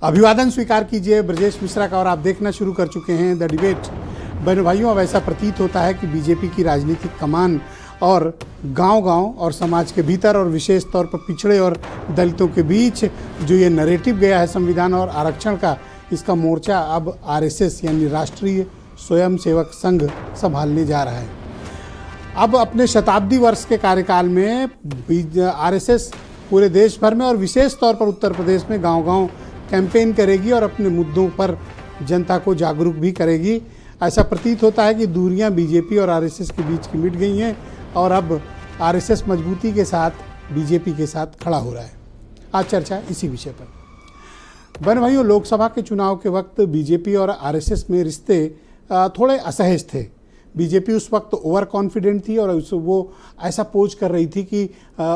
अभिवादन स्वीकार कीजिए ब्रजेश मिश्रा का और आप देखना शुरू कर चुके हैं द डिबेट। बहनों भाइयों, अब ऐसा प्रतीत होता है कि बीजेपी की राजनीतिक कमान और गांव-गांव और समाज के भीतर और विशेष तौर पर पिछड़े और दलितों के बीच जो ये नैरेटिव गया है संविधान और आरक्षण का, इसका मोर्चा अब आरएसएस यानी राष्ट्रीय स्वयंसेवक संघ संभालने जा रहा है। अब अपने शताब्दी वर्ष के कार्यकाल में आरएसएस पूरे देश भर में और विशेष तौर पर उत्तर प्रदेश में गांव-गांव कैंपेन करेगी और अपने मुद्दों पर जनता को जागरूक भी करेगी। ऐसा प्रतीत होता है कि दूरियां बीजेपी और आरएसएस के बीच की मिट गई हैं और अब आरएसएस मजबूती के साथ बीजेपी के साथ खड़ा हो रहा है। आज चर्चा इसी विषय पर। बहन भाइयों, लोकसभा के चुनाव के वक्त बीजेपी और आरएसएस में रिश्ते थोड़े असहज थे। बीजेपी उस वक्त ओवर कॉन्फिडेंट थी और वो ऐसा पोज कर रही थी कि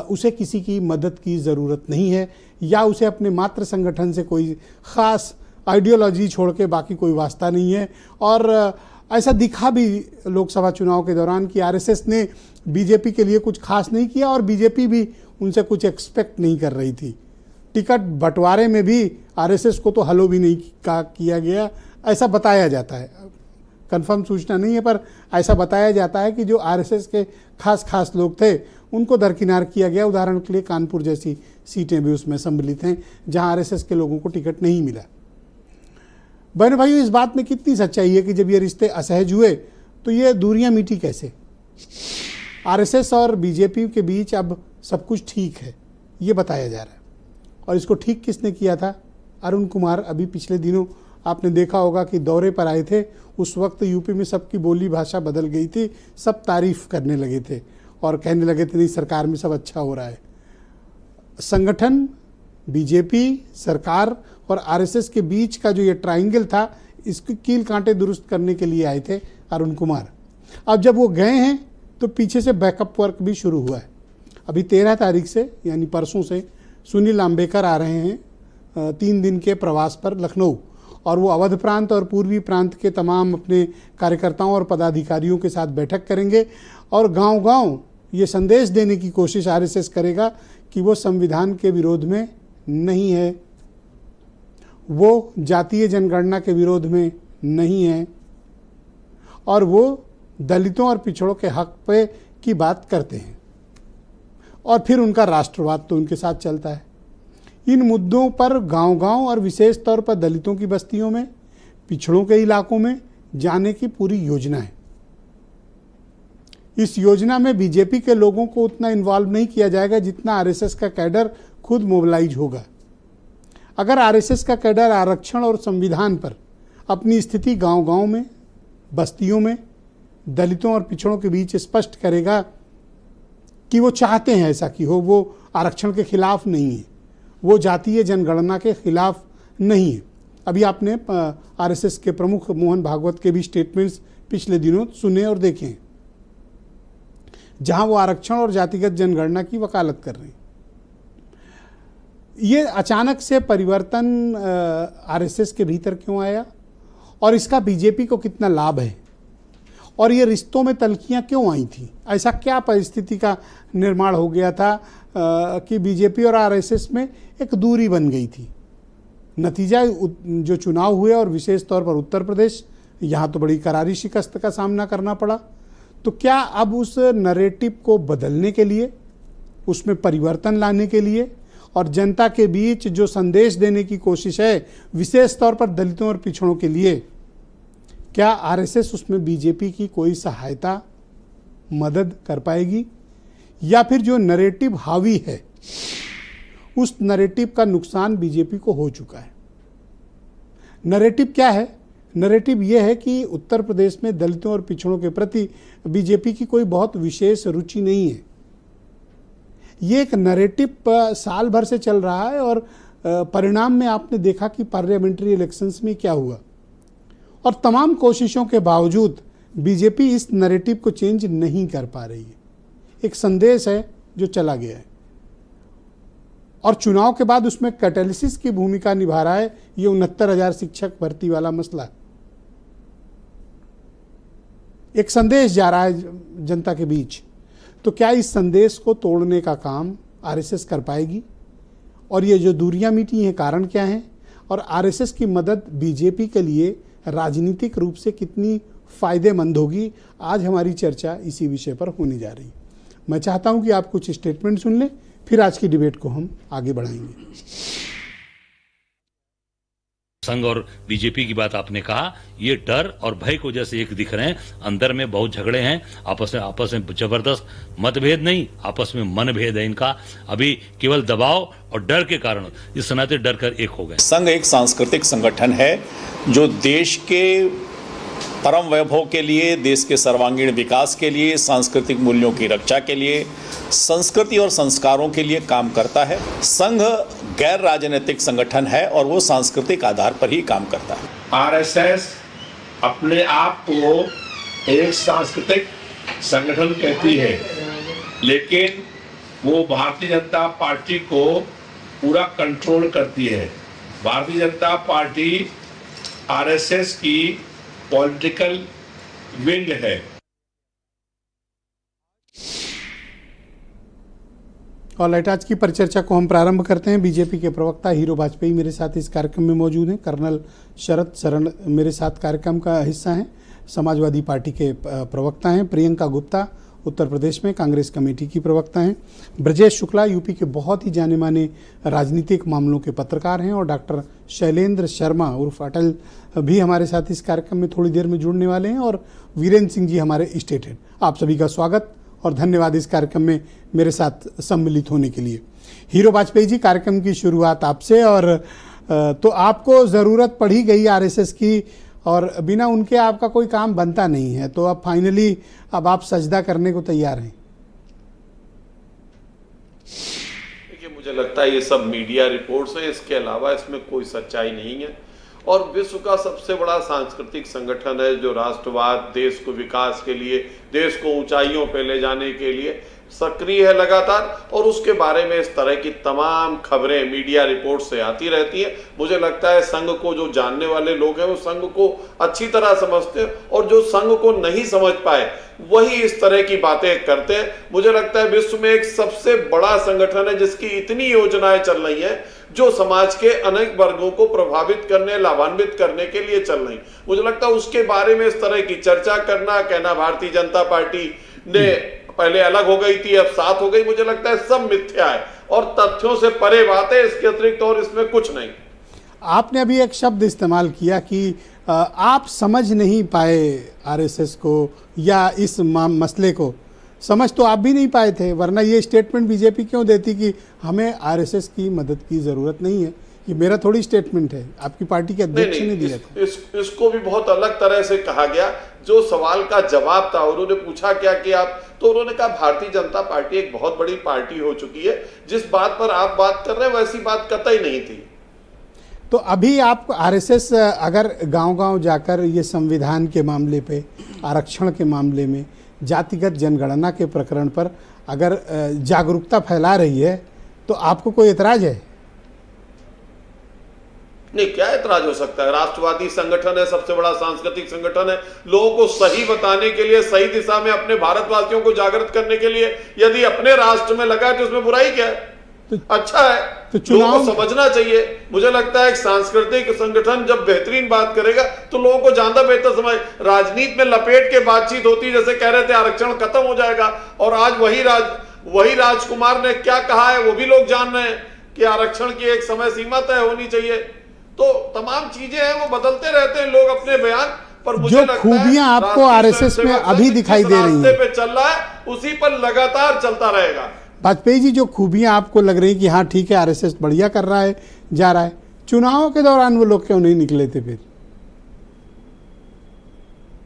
उसे किसी की मदद की ज़रूरत नहीं है या उसे अपने मात्र संगठन से कोई ख़ास आइडियोलॉजी छोड़ के बाकी कोई वास्ता नहीं है। और ऐसा दिखा भी लोकसभा चुनाव के दौरान कि आरएसएस ने बीजेपी के लिए कुछ खास नहीं किया और बीजेपी भी उनसे कुछ एक्सपेक्ट नहीं कर रही थी। टिकट बंटवारे में भी आरएसएस को तो हलो भी नहीं किया गया, ऐसा बताया जाता है। कंफर्म सूचना नहीं है पर ऐसा बताया जाता है कि जो आरएसएस के खास लोग थे उनको दरकिनार किया गया। उदाहरण के लिए कानपुर जैसी सीटें भी उसमें सम्मिलित हैं जहां आरएसएस के लोगों को टिकट नहीं मिला। बहन भाइयों, इस बात में कितनी सच्चाई है कि जब ये रिश्ते असहज हुए तो ये दूरियां मिटी कैसे? आरएसएस और बीजेपी के बीच अब सब कुछ ठीक है, ये बताया जा रहा है। और इसको ठीक किसने किया था? अरुण कुमार अभी पिछले दिनों आपने देखा होगा कि दौरे पर आए थे। उस वक्त यूपी में सबकी बोली भाषा बदल गई थी, सब तारीफ करने लगे थे और कहने लगे थे नहीं, सरकार में सब अच्छा हो रहा है। संगठन, बीजेपी, सरकार और आरएसएस के बीच का जो ये ट्रायंगल था, इसकी कील कांटे दुरुस्त करने के लिए आए थे अरुण कुमार। अब जब वो गए हैं तो पीछे से बैकअप वर्क भी शुरू हुआ है। अभी 13 तारीख से यानी परसों से सुनील अंबेकर आ रहे हैं 3 दिन के प्रवास पर लखनऊ, और वो अवध प्रांत और पूर्वी प्रांत के तमाम अपने कार्यकर्ताओं और पदाधिकारियों के साथ बैठक करेंगे और गांव-गांव ये संदेश देने की कोशिश आरएसएस करेगा कि वो संविधान के विरोध में नहीं है, वो जातीय जनगणना के विरोध में नहीं है और वो दलितों और पिछड़ों के हक पे की बात करते हैं। और फिर उनका राष्ट्रवाद तो उनके साथ चलता है। इन मुद्दों पर गांव-गांव और विशेष तौर पर दलितों की बस्तियों में, पिछड़ों के इलाकों में जाने की पूरी योजना है। इस योजना में बीजेपी के लोगों को उतना इन्वॉल्व नहीं किया जाएगा जितना आरएसएस का कैडर खुद मोबिलाइज होगा। अगर आरएसएस का कैडर आरक्षण और संविधान पर अपनी स्थिति गांव-गांव में, बस्तियों में, दलितों और पिछड़ों के बीच स्पष्ट करेगा कि वो चाहते हैं ऐसा कि हो, वो आरक्षण के खिलाफ नहीं है, वो जातीय जनगणना के खिलाफ नहीं है। अभी आपने आरएसएस के प्रमुख मोहन भागवत के भी स्टेटमेंट्स पिछले दिनों सुने और देखे हैं जहां वो आरक्षण और जातिगत जनगणना की वकालत कर रहे हैं। ये अचानक से परिवर्तन आरएसएस के भीतर क्यों आया और इसका बीजेपी को कितना लाभ है और ये रिश्तों में तल्खियां क्यों आई थी? ऐसा क्या परिस्थिति का निर्माण हो गया था कि बीजेपी और आरएसएस में एक दूरी बन गई थी? नतीजा जो चुनाव हुए और विशेष तौर पर उत्तर प्रदेश, यहाँ तो बड़ी करारी शिकस्त का सामना करना पड़ा। तो क्या अब उस नैरेटिव को बदलने के लिए, उसमें परिवर्तन लाने के लिए और जनता के बीच जो संदेश देने की कोशिश है विशेष तौर पर दलितों और पिछड़ों के लिए, क्या आरएसएस उसमें बीजेपी की कोई सहायता, मदद कर पाएगी? या फिर जो नैरेटिव हावी है उस नैरेटिव का नुकसान बीजेपी को हो चुका है? नैरेटिव क्या है? नैरेटिव यह है कि उत्तर प्रदेश में दलितों और पिछड़ों के प्रति बीजेपी की कोई बहुत विशेष रुचि नहीं है। ये एक नैरेटिव साल भर से चल रहा है और परिणाम में आपने देखा कि पार्लियामेंट्री इलेक्शंस में क्या हुआ। और तमाम कोशिशों के बावजूद बीजेपी इस नैरेटिव को चेंज नहीं कर पा रही है। एक संदेश है जो चला गया है और चुनाव के बाद उसमें कैटालिसिस की भूमिका निभा रहा है ये 69,000 शिक्षक भर्ती वाला मसला। एक संदेश जा रहा है जनता के बीच, तो क्या इस संदेश को तोड़ने का काम आरएसएस कर पाएगी? और ये जो दूरियां मिटी हैं, कारण क्या हैं? और आरएसएस की मदद बीजेपी के लिए राजनीतिक रूप से कितनी फायदेमंद होगी, आज हमारी चर्चा इसी विषय पर होने जा रही। मैं चाहता हूं कि आप कुछ स्टेटमेंट सुन लें, फिर आज की डिबेट को हम आगे बढ़ाएंगे। संघ और बीजेपी की बात आपने कहा, ये डर और भय को जैसे एक दिख रहे हैं, अंदर में बहुत झगड़े हैं, आपस में जबरदस्त मतभेद नहीं, आपस में मनभेद है इनका। अभी केवल दबाव और डर के कारण इस नाते डर कर एक हो गए। संघ एक सांस्कृतिक संगठन है जो देश के परम वैभव के लिए, देश के सर्वांगीण विकास के लिए, सांस्कृतिक मूल्यों की रक्षा के लिए, संस्कृति और संस्कारों के लिए काम करता है। संघ गैर राजनीतिक संगठन है और वो सांस्कृतिक आधार पर ही काम करता है। आरएसएस अपने आप को एक सांस्कृतिक संगठन कहती है, लेकिन वो भारतीय जनता पार्टी को पूरा कंट्रोल करती है। भारतीय जनता पार्टी आरएसएस की पॉलिटिकल विंग है। ऑलराइट, आज की परिचर्चा को हम प्रारंभ करते हैं। बीजेपी के प्रवक्ता हीरो वाजपेयी मेरे साथ इस कार्यक्रम में मौजूद हैं। कर्नल शरद शरण मेरे साथ कार्यक्रम का हिस्सा हैं। समाजवादी पार्टी के प्रवक्ता हैं। प्रियंका गुप्ता उत्तर प्रदेश में कांग्रेस कमेटी की प्रवक्ता हैं। ब्रजेश शुक्ला यूपी के बहुत ही जाने माने राजनीतिक मामलों के पत्रकार हैं। और डॉक्टर शैलेंद्र शर्मा उर्फ अटल भी हमारे साथ इस कार्यक्रम में थोड़ी देर में जुड़ने वाले हैं। और वीरेंद्र सिंह जी हमारे स्टेट हेड। आप सभी का स्वागत और धन्यवाद इस कार्यक्रम में मेरे साथ सम्मिलित होने के लिए। हीरो वाजपेयी जी, कार्यक्रम की शुरुआत आपसे। और तो आपको ज़रूरत पड़ी गई आरएसएस की, और बिना उनके आपका कोई काम बनता नहीं है, तो अब फाइनली अब आप सजदा करने को तैयार हैं। देखिए, मुझे लगता है ये सब मीडिया रिपोर्ट्स है, इसके अलावा इसमें कोई सच्चाई नहीं है। और विश्व का सबसे बड़ा सांस्कृतिक संगठन है जो राष्ट्रवाद, देश को विकास के लिए, देश को ऊंचाइयों पे ले जाने के लिए सक्रिय है लगातार, और उसके बारे में इस तरह की तमाम खबरें मीडिया रिपोर्ट से आती रहती हैं। मुझे लगता है संघ को जो जानने वाले लोग हैं वो संघ को अच्छी तरह समझते हैं, और जो संघ को नहीं समझ पाए वही इस तरह की बातें करते हैं। मुझे लगता है विश्व में एक सबसे बड़ा संगठन है जिसकी इतनी योजनाएं चल रही हैं जो समाज के अनेक वर्गों को प्रभावित करने, लाभान्वित करने के लिए चल रही। मुझे लगता है उसके बारे में इस तरह की चर्चा करना, कहना भारतीय जनता पार्टी ने पहले अलग हो गई थी अब साथ हो गई, मुझे लगता है सब मिथ्या है और तथ्यों से परे बात है। इसके अतिरिक्त और इसमें कुछ नहीं। आपने अभी एक शब्द इस्तेमाल किया कि आप समझ नहीं पाए आरएसएस को या इस मसले को। समझ तो आप भी नहीं पाए थे, वरना ये स्टेटमेंट बीजेपी क्यों देती कि हमें आरएसएस की मदद की ज़रूरत नहीं है। ये मेरा थोड़ी स्टेटमेंट है, आपकी पार्टी के अध्यक्ष ने दिया था। इसको भी बहुत अलग तरह से कहा गया। जो सवाल का जवाब था, उन्होंने पूछा क्या कि आप, तो उन्होंने कहा भारतीय जनता पार्टी एक बहुत बड़ी पार्टी हो चुकी है, जिस बात पर आप बात कर रहे हैं वैसी बात कतई नहीं थी। तो अभी आप आरएसएस अगर गांव-गांव जाकर ये संविधान के मामले पे, आरक्षण के मामले में, जातिगत जनगणना के प्रकरण पर अगर जागरूकता फैला रही है, तो आपको कोई एतराज है? नहीं, क्या एतराज हो सकता है? राष्ट्रवादी संगठन है, सबसे बड़ा सांस्कृतिक संगठन है। लोगों को सही बताने के लिए, सही दिशा में अपने भारतवासियों को जागृत करने के लिए यदि अपने राष्ट्र में लगा है तो उसमें बुराई क्या है? अच्छा है, तो लोगों को समझना चाहिए। मुझे लगता है एक सांस्कृतिक संगठन जब बेहतरीन बात करेगा तो लोगों को ज्यादा बेहतर समझ। राजनीति में लपेट के बातचीत होती, जैसे कह रहे थे आरक्षण खत्म हो जाएगा, और आज वही राजकुमार ने क्या कहा है वो भी लोग जान रहे हैं कि आरक्षण की एक समय सीमा तय होनी चाहिए। तो तमाम चीजें हैं, वो बदलते रहते हैं लोग अपने बयान पर। मुझे जो खूबियां आपको आरएसएस में अभी दिखाई दे रही हैं, पे चल रहा है उसी पर लगातार चलता रहेगा। वाजपेयी जी, जो खूबियां आपको लग रही कि हाँ ठीक है आरएसएस बढ़िया कर रहा है, जा रहा है, चुनावों के दौरान वो लोग क्यों नहीं निकले थे फिर?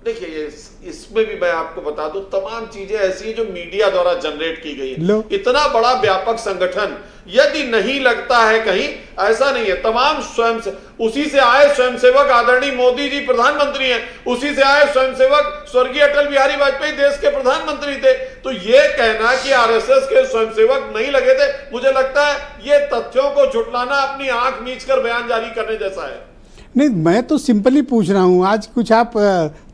देखिए, इसमें भी मैं आपको बता दूं, तमाम चीजें ऐसी हैं जो मीडिया द्वारा जनरेट की गई है। इतना बड़ा व्यापक संगठन यदि नहीं लगता है कहीं, ऐसा नहीं है। तमाम स्वयं से, उसी से आए स्वयंसेवक आदरणीय मोदी जी प्रधानमंत्री हैं, उसी से आए स्वयंसेवक स्वर्गीय अटल बिहारी वाजपेयी देश के प्रधानमंत्री थे। तो ये कहना कि आरएसएस के स्वयंसेवक नहीं लगे थे, मुझे लगता है ये तथ्यों को झुटलाना, अपनी आंख मीचकर बयान जारी करने जैसा है। नहीं, मैं तो सिंपली पूछ रहा हूँ। आज कुछ आप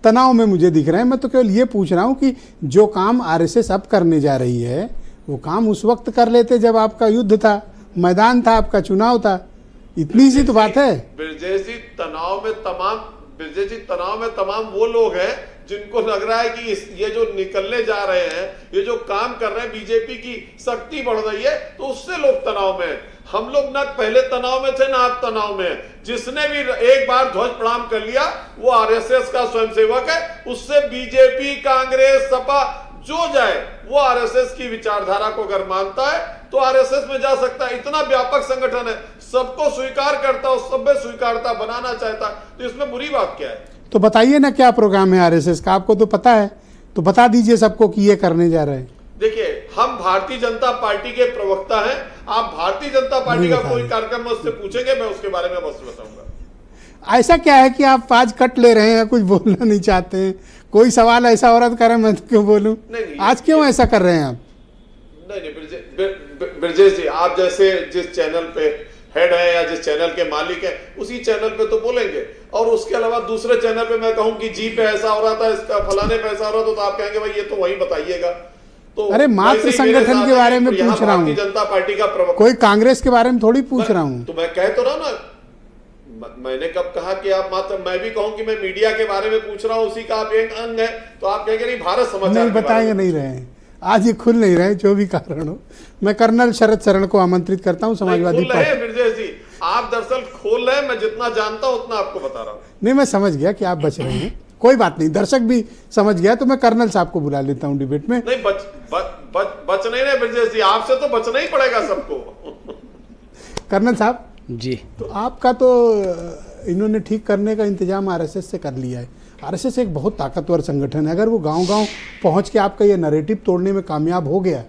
तनाव में मुझे दिख रहे हैं। मैं तो केवल ये पूछ रहा हूँ कि जो काम आरएसएस अब करने जा रही है वो काम उस वक्त कर लेते जब आपका युद्ध था, मैदान था, आपका चुनाव था। इतनी सी तो बात है। ब्रजेश जी तनाव में तमाम वो लोग हैं जिनको लग रहा है कि ये जो निकलने जा रहे हैं, ये जो काम कर रहे हैं, बीजेपी की शक्ति बढ़ रही है, तो उससे लोग तनाव में हैं। हम लोग ना पहले तनाव में थे ना आप तनाव में हैं। जिसने भी एक बार ध्वज प्रणाम कर लिया वो आरएसएस का स्वयंसेवक है। उससे बीजेपी, कांग्रेस, सपा जो जाए वो आरएसएस की विचारधारा को अगर मानता है तो आरएसएस में जा सकता है। इतना व्यापक संगठन है, सबको स्वीकार करता है, सब में स्वीकारता बनाना चाहता है, तो इसमें बुरी बात क्या है? तो बताइए ना क्या प्रोग्राम है आरएसएस का, आपको तो पता है, तो बता दीजिए सबको कि ये करने जा रहे हैं। देखिए, हम भारतीय जनता पार्टी के प्रवक्ता हैं। आप भारतीय जनता पार्टी का कोई कार्यक्रम मुझसे पूछेंगे, मैं उसके बारे में अवश्य बताऊंगा। ऐसा क्या है कि आप आज कट ले रहे हैं, कुछ बोलना नहीं चाहते हैं? कोई सवाल ऐसा औरत करे मैं तो क्यों बोलूं? नहीं, आज क्यों ऐसा कर रहे हैं आप? नहीं, ब्रजेश जी, आप जैसे जिस चैनल पे हेड है या जिस चैनल के मालिक है, उसी चैनल पे तो बोलेंगे। और उसके अलावा दूसरे चैनल पे मैं कहूं कि जी पे ऐसा हो रहा था, इसका फलाने पे ऐसा हो रहा था, तो आप कहेंगे भाई ये तो वही बताइएगा। तो अरे मात्र संगठन के बारे में पूछ रहा हूँ, भारतीय जनता पार्टी का प्रवक्ता, कोई कांग्रेस के बारे में थोड़ी पूछ रहा हूँ। तो मैं कह तो रहा हूं ना, मैंने कब कहा कि आप मात्र, मैं भी कहूं कि मैं मीडिया के बारे में पूछ रहा हूं, उसी का आप एक अंग है, तो आप कहेंगे नहीं भारत समाचार नहीं बताएंगे, नहीं रहे हैं आज, ये खुल नहीं रहे, जो भी कारण हो। मैं कर्नल शरद शरण को आमंत्रित करता हूं, समाजवादी पार्टी। ब्रजेश जी, आप दरअसल खोल रहे हैं, मैं जितना जानता हूं उतना आपको बता रहा हूं। नहीं, मैं समझ गया कि आप बच रहे हैं, कोई बात नहीं, दर्शक भी समझ गया, तो मैं कर्नल साहब को बुला लेता हूं डिबेट में। नहीं, बच नहीं रहे ब्रजेश जी, आपसे तो बचना ही पड़ेगा सबको। कर्नल साहब जी, तो आपका तो इन्होंने ठीक करने का इंतजाम आरएसएस से कर लिया है। आरएसएस एक बहुत ताकतवर संगठन है, अगर वो गांव-गांव पहुंच के आपका ये नैरेटिव तोड़ने में कामयाब हो गया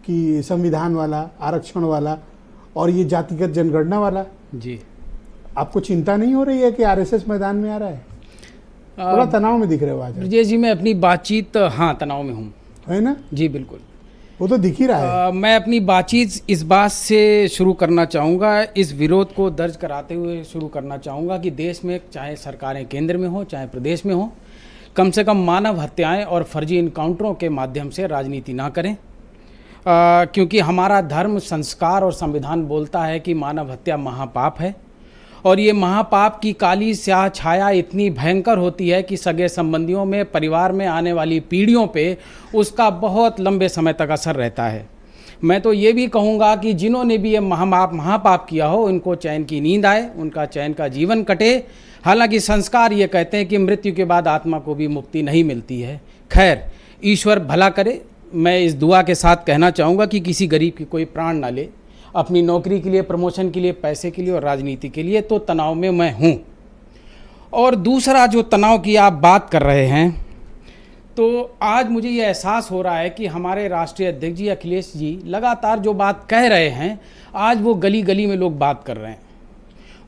कि संविधान वाला, आरक्षण वाला और ये जातिगत जनगणना वाला, जी, आपको चिंता नहीं हो रही है कि आरएसएस मैदान में आ रहा है? थोड़ा तनाव में दिख रहे हो आज, ब्रजेश जी। मैं अपनी बातचीत, हाँ, तनाव में हूँ, है ना? जी बिल्कुल, वो तो दिख ही रहा है। मैं अपनी बातचीत इस बात से शुरू करना चाहूँगा, इस विरोध को दर्ज कराते हुए शुरू करना चाहूँगा कि देश में चाहे सरकारें केंद्र में हो चाहे प्रदेश में हो, कम से कम मानव हत्याएं और फर्जी इनकाउंटरों के माध्यम से राजनीति ना करें, क्योंकि हमारा धर्म, संस्कार और संविधान बोलता है कि मानव हत्या महापाप है। और ये महापाप की काली स्याह छाया इतनी भयंकर होती है कि सगे संबंधियों में, परिवार में आने वाली पीढ़ियों पे उसका बहुत लंबे समय तक असर रहता है। मैं तो ये भी कहूँगा कि जिन्होंने भी ये महापाप किया हो, उनको चैन की नींद आए, उनका चैन का जीवन कटे। हालांकि संस्कार ये कहते हैं कि मृत्यु के बाद आत्मा को भी मुक्ति नहीं मिलती है। खैर, ईश्वर भला करे। मैं इस दुआ के साथ कहना चाहूँगा कि किसी गरीब की कोई प्राण ना ले, अपनी नौकरी के लिए, प्रमोशन के लिए, पैसे के लिए और राजनीति के लिए। तो तनाव में मैं हूँ। और दूसरा जो तनाव की आप बात कर रहे हैं, तो आज मुझे ये एहसास हो रहा है कि हमारे राष्ट्रीय अध्यक्ष जी अखिलेश जी लगातार जो बात कह रहे हैं, आज वो गली गली में लोग बात कर रहे हैं।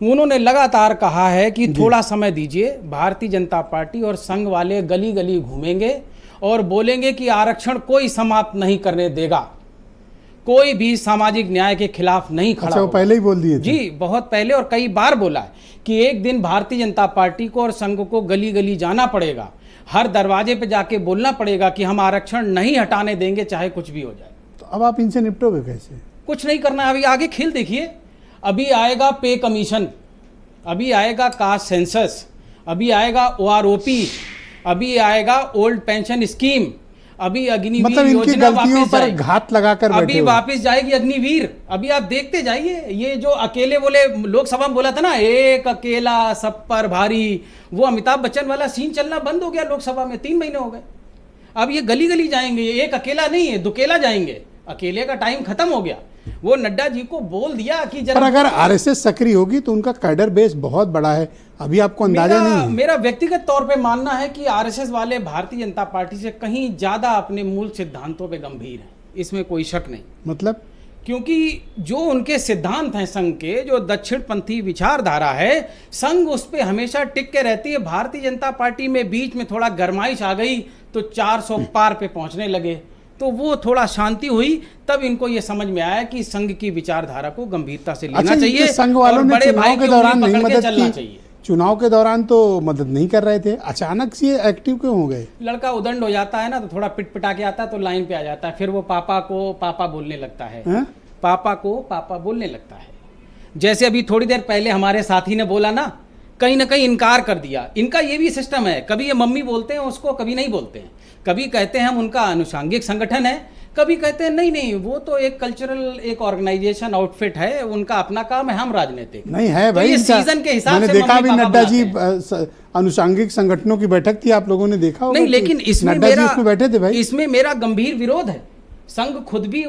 उन्होंने लगातार कहा है कि थोड़ा समय दीजिए, भारतीय जनता पार्टी और संघ वाले गली गली घूमेंगे और बोलेंगे कि आरक्षण कोई समाप्त नहीं करने देगा, कोई भी सामाजिक न्याय के खिलाफ नहीं खड़ा। अच्छा, वो पहले ही बोल दिए थे? जी, बहुत पहले, और कई बार बोला है कि एक दिन भारतीय जनता पार्टी को और संघ को गली गली जाना पड़ेगा, हर दरवाजे पे जाके बोलना पड़ेगा कि हम आरक्षण नहीं हटाने देंगे, चाहे कुछ भी हो जाए। तो अब आप इनसे निपटोगे कैसे? कुछ नहीं करना है, अभी आगे खेल देखिए। अभी आएगा पे कमीशन, अभी आएगा कास्ट सेंसस, अभी आएगा OROP, अभी आएगा ओल्ड पेंशन स्कीम, अभी अग्निवीर मतलब इनकी योजना गलतियों वापस पर जाएगी, घात लगाकर बैठे अभी हो। वापस जाएगी अग्निवीर। अभी आप देखते जाइए, ये जो अकेले बोले, लोकसभा में बोला था ना, एक अकेला सब पर भारी, वो अमिताभ बच्चन वाला सीन चलना बंद हो गया लोकसभा में। 3 महीने हो गए। अब ये गली गली जाएंगे, एक अकेला नहीं है, दुकेला जाएंगे। अकेले का टाइम खत्म हो गया। वो नड्डा जी को बोल दिया कि पर अगर आरएसएस सक्रिय होगी तो उनका कैडर बेस बहुत बड़ा है, अभी आपको अंदाजा नहीं है। मेरा व्यक्तिगत तौर पे मानना है कि आरएसएस वाले भारतीय जनता पार्टी से कहीं ज्यादा अपने मूल सिद्धांतों पे गंभीर हैं, इसमें कोई शक नहीं। मतलब क्योंकि जो उनके सिद्धांत हैं संघ के, जो दक्षिणपंथी विचारधारा है, संघ उस पर हमेशा टिक के रहती है। भारतीय जनता पार्टी में बीच में थोड़ा गरमाइश आ गई तो 400 पार पे पहुंचने लगे, तो वो थोड़ा शांति हुई, तब इनको ये समझ में आया कि संघ की विचारधारा को गंभीरता से लेना चाहिए। संघ वालों ने बड़े भाई चुनाव के दौरान नहीं मदद चलना की, चाहिए। चुनाव के दौरान तो मदद नहीं कर रहे थे, अचानक से एक्टिव क्यों हो गए? लड़का उदंड हो जाता है ना, तो थोड़ा पिटपिटा के आता है, तो लाइन पे आ जाता है, फिर वो पापा को पापा बोलने लगता है, हैं? पापा को पापा बोलने लगता है। जैसे अभी थोड़ी देर पहले हमारे साथी ने बोला ना, कहीं ना कहीं इनकार कर दिया। इनका ये भी सिस्टम है, कभी ये मम्मी बोलते हैं उसको, कभी नहीं बोलते हैं। कभी कहते हैं हम उनका आनुषंगिक संगठन है, कभी कहते हैं नहीं नहीं वो तो एक कल्चरल एक ऑर्गेनाइजेशन आउटफिट है, उनका अपना काम है, हम राजनीतिक नहीं है तो भाई। ये इनका- सीजन के हिसाब मैंने से देखा मम्मी भी पापा नड्डा जी बनाते हैं। अनुषंगिक संगठनों की बैठक थी, आप लोगों ने देखा होगा नहीं, कि लेकिन इसमें नड्डा जी मेरा उसमें बैठे थे भाई। इसमें मेरा गंभीर विरोध है। संघ खुद भी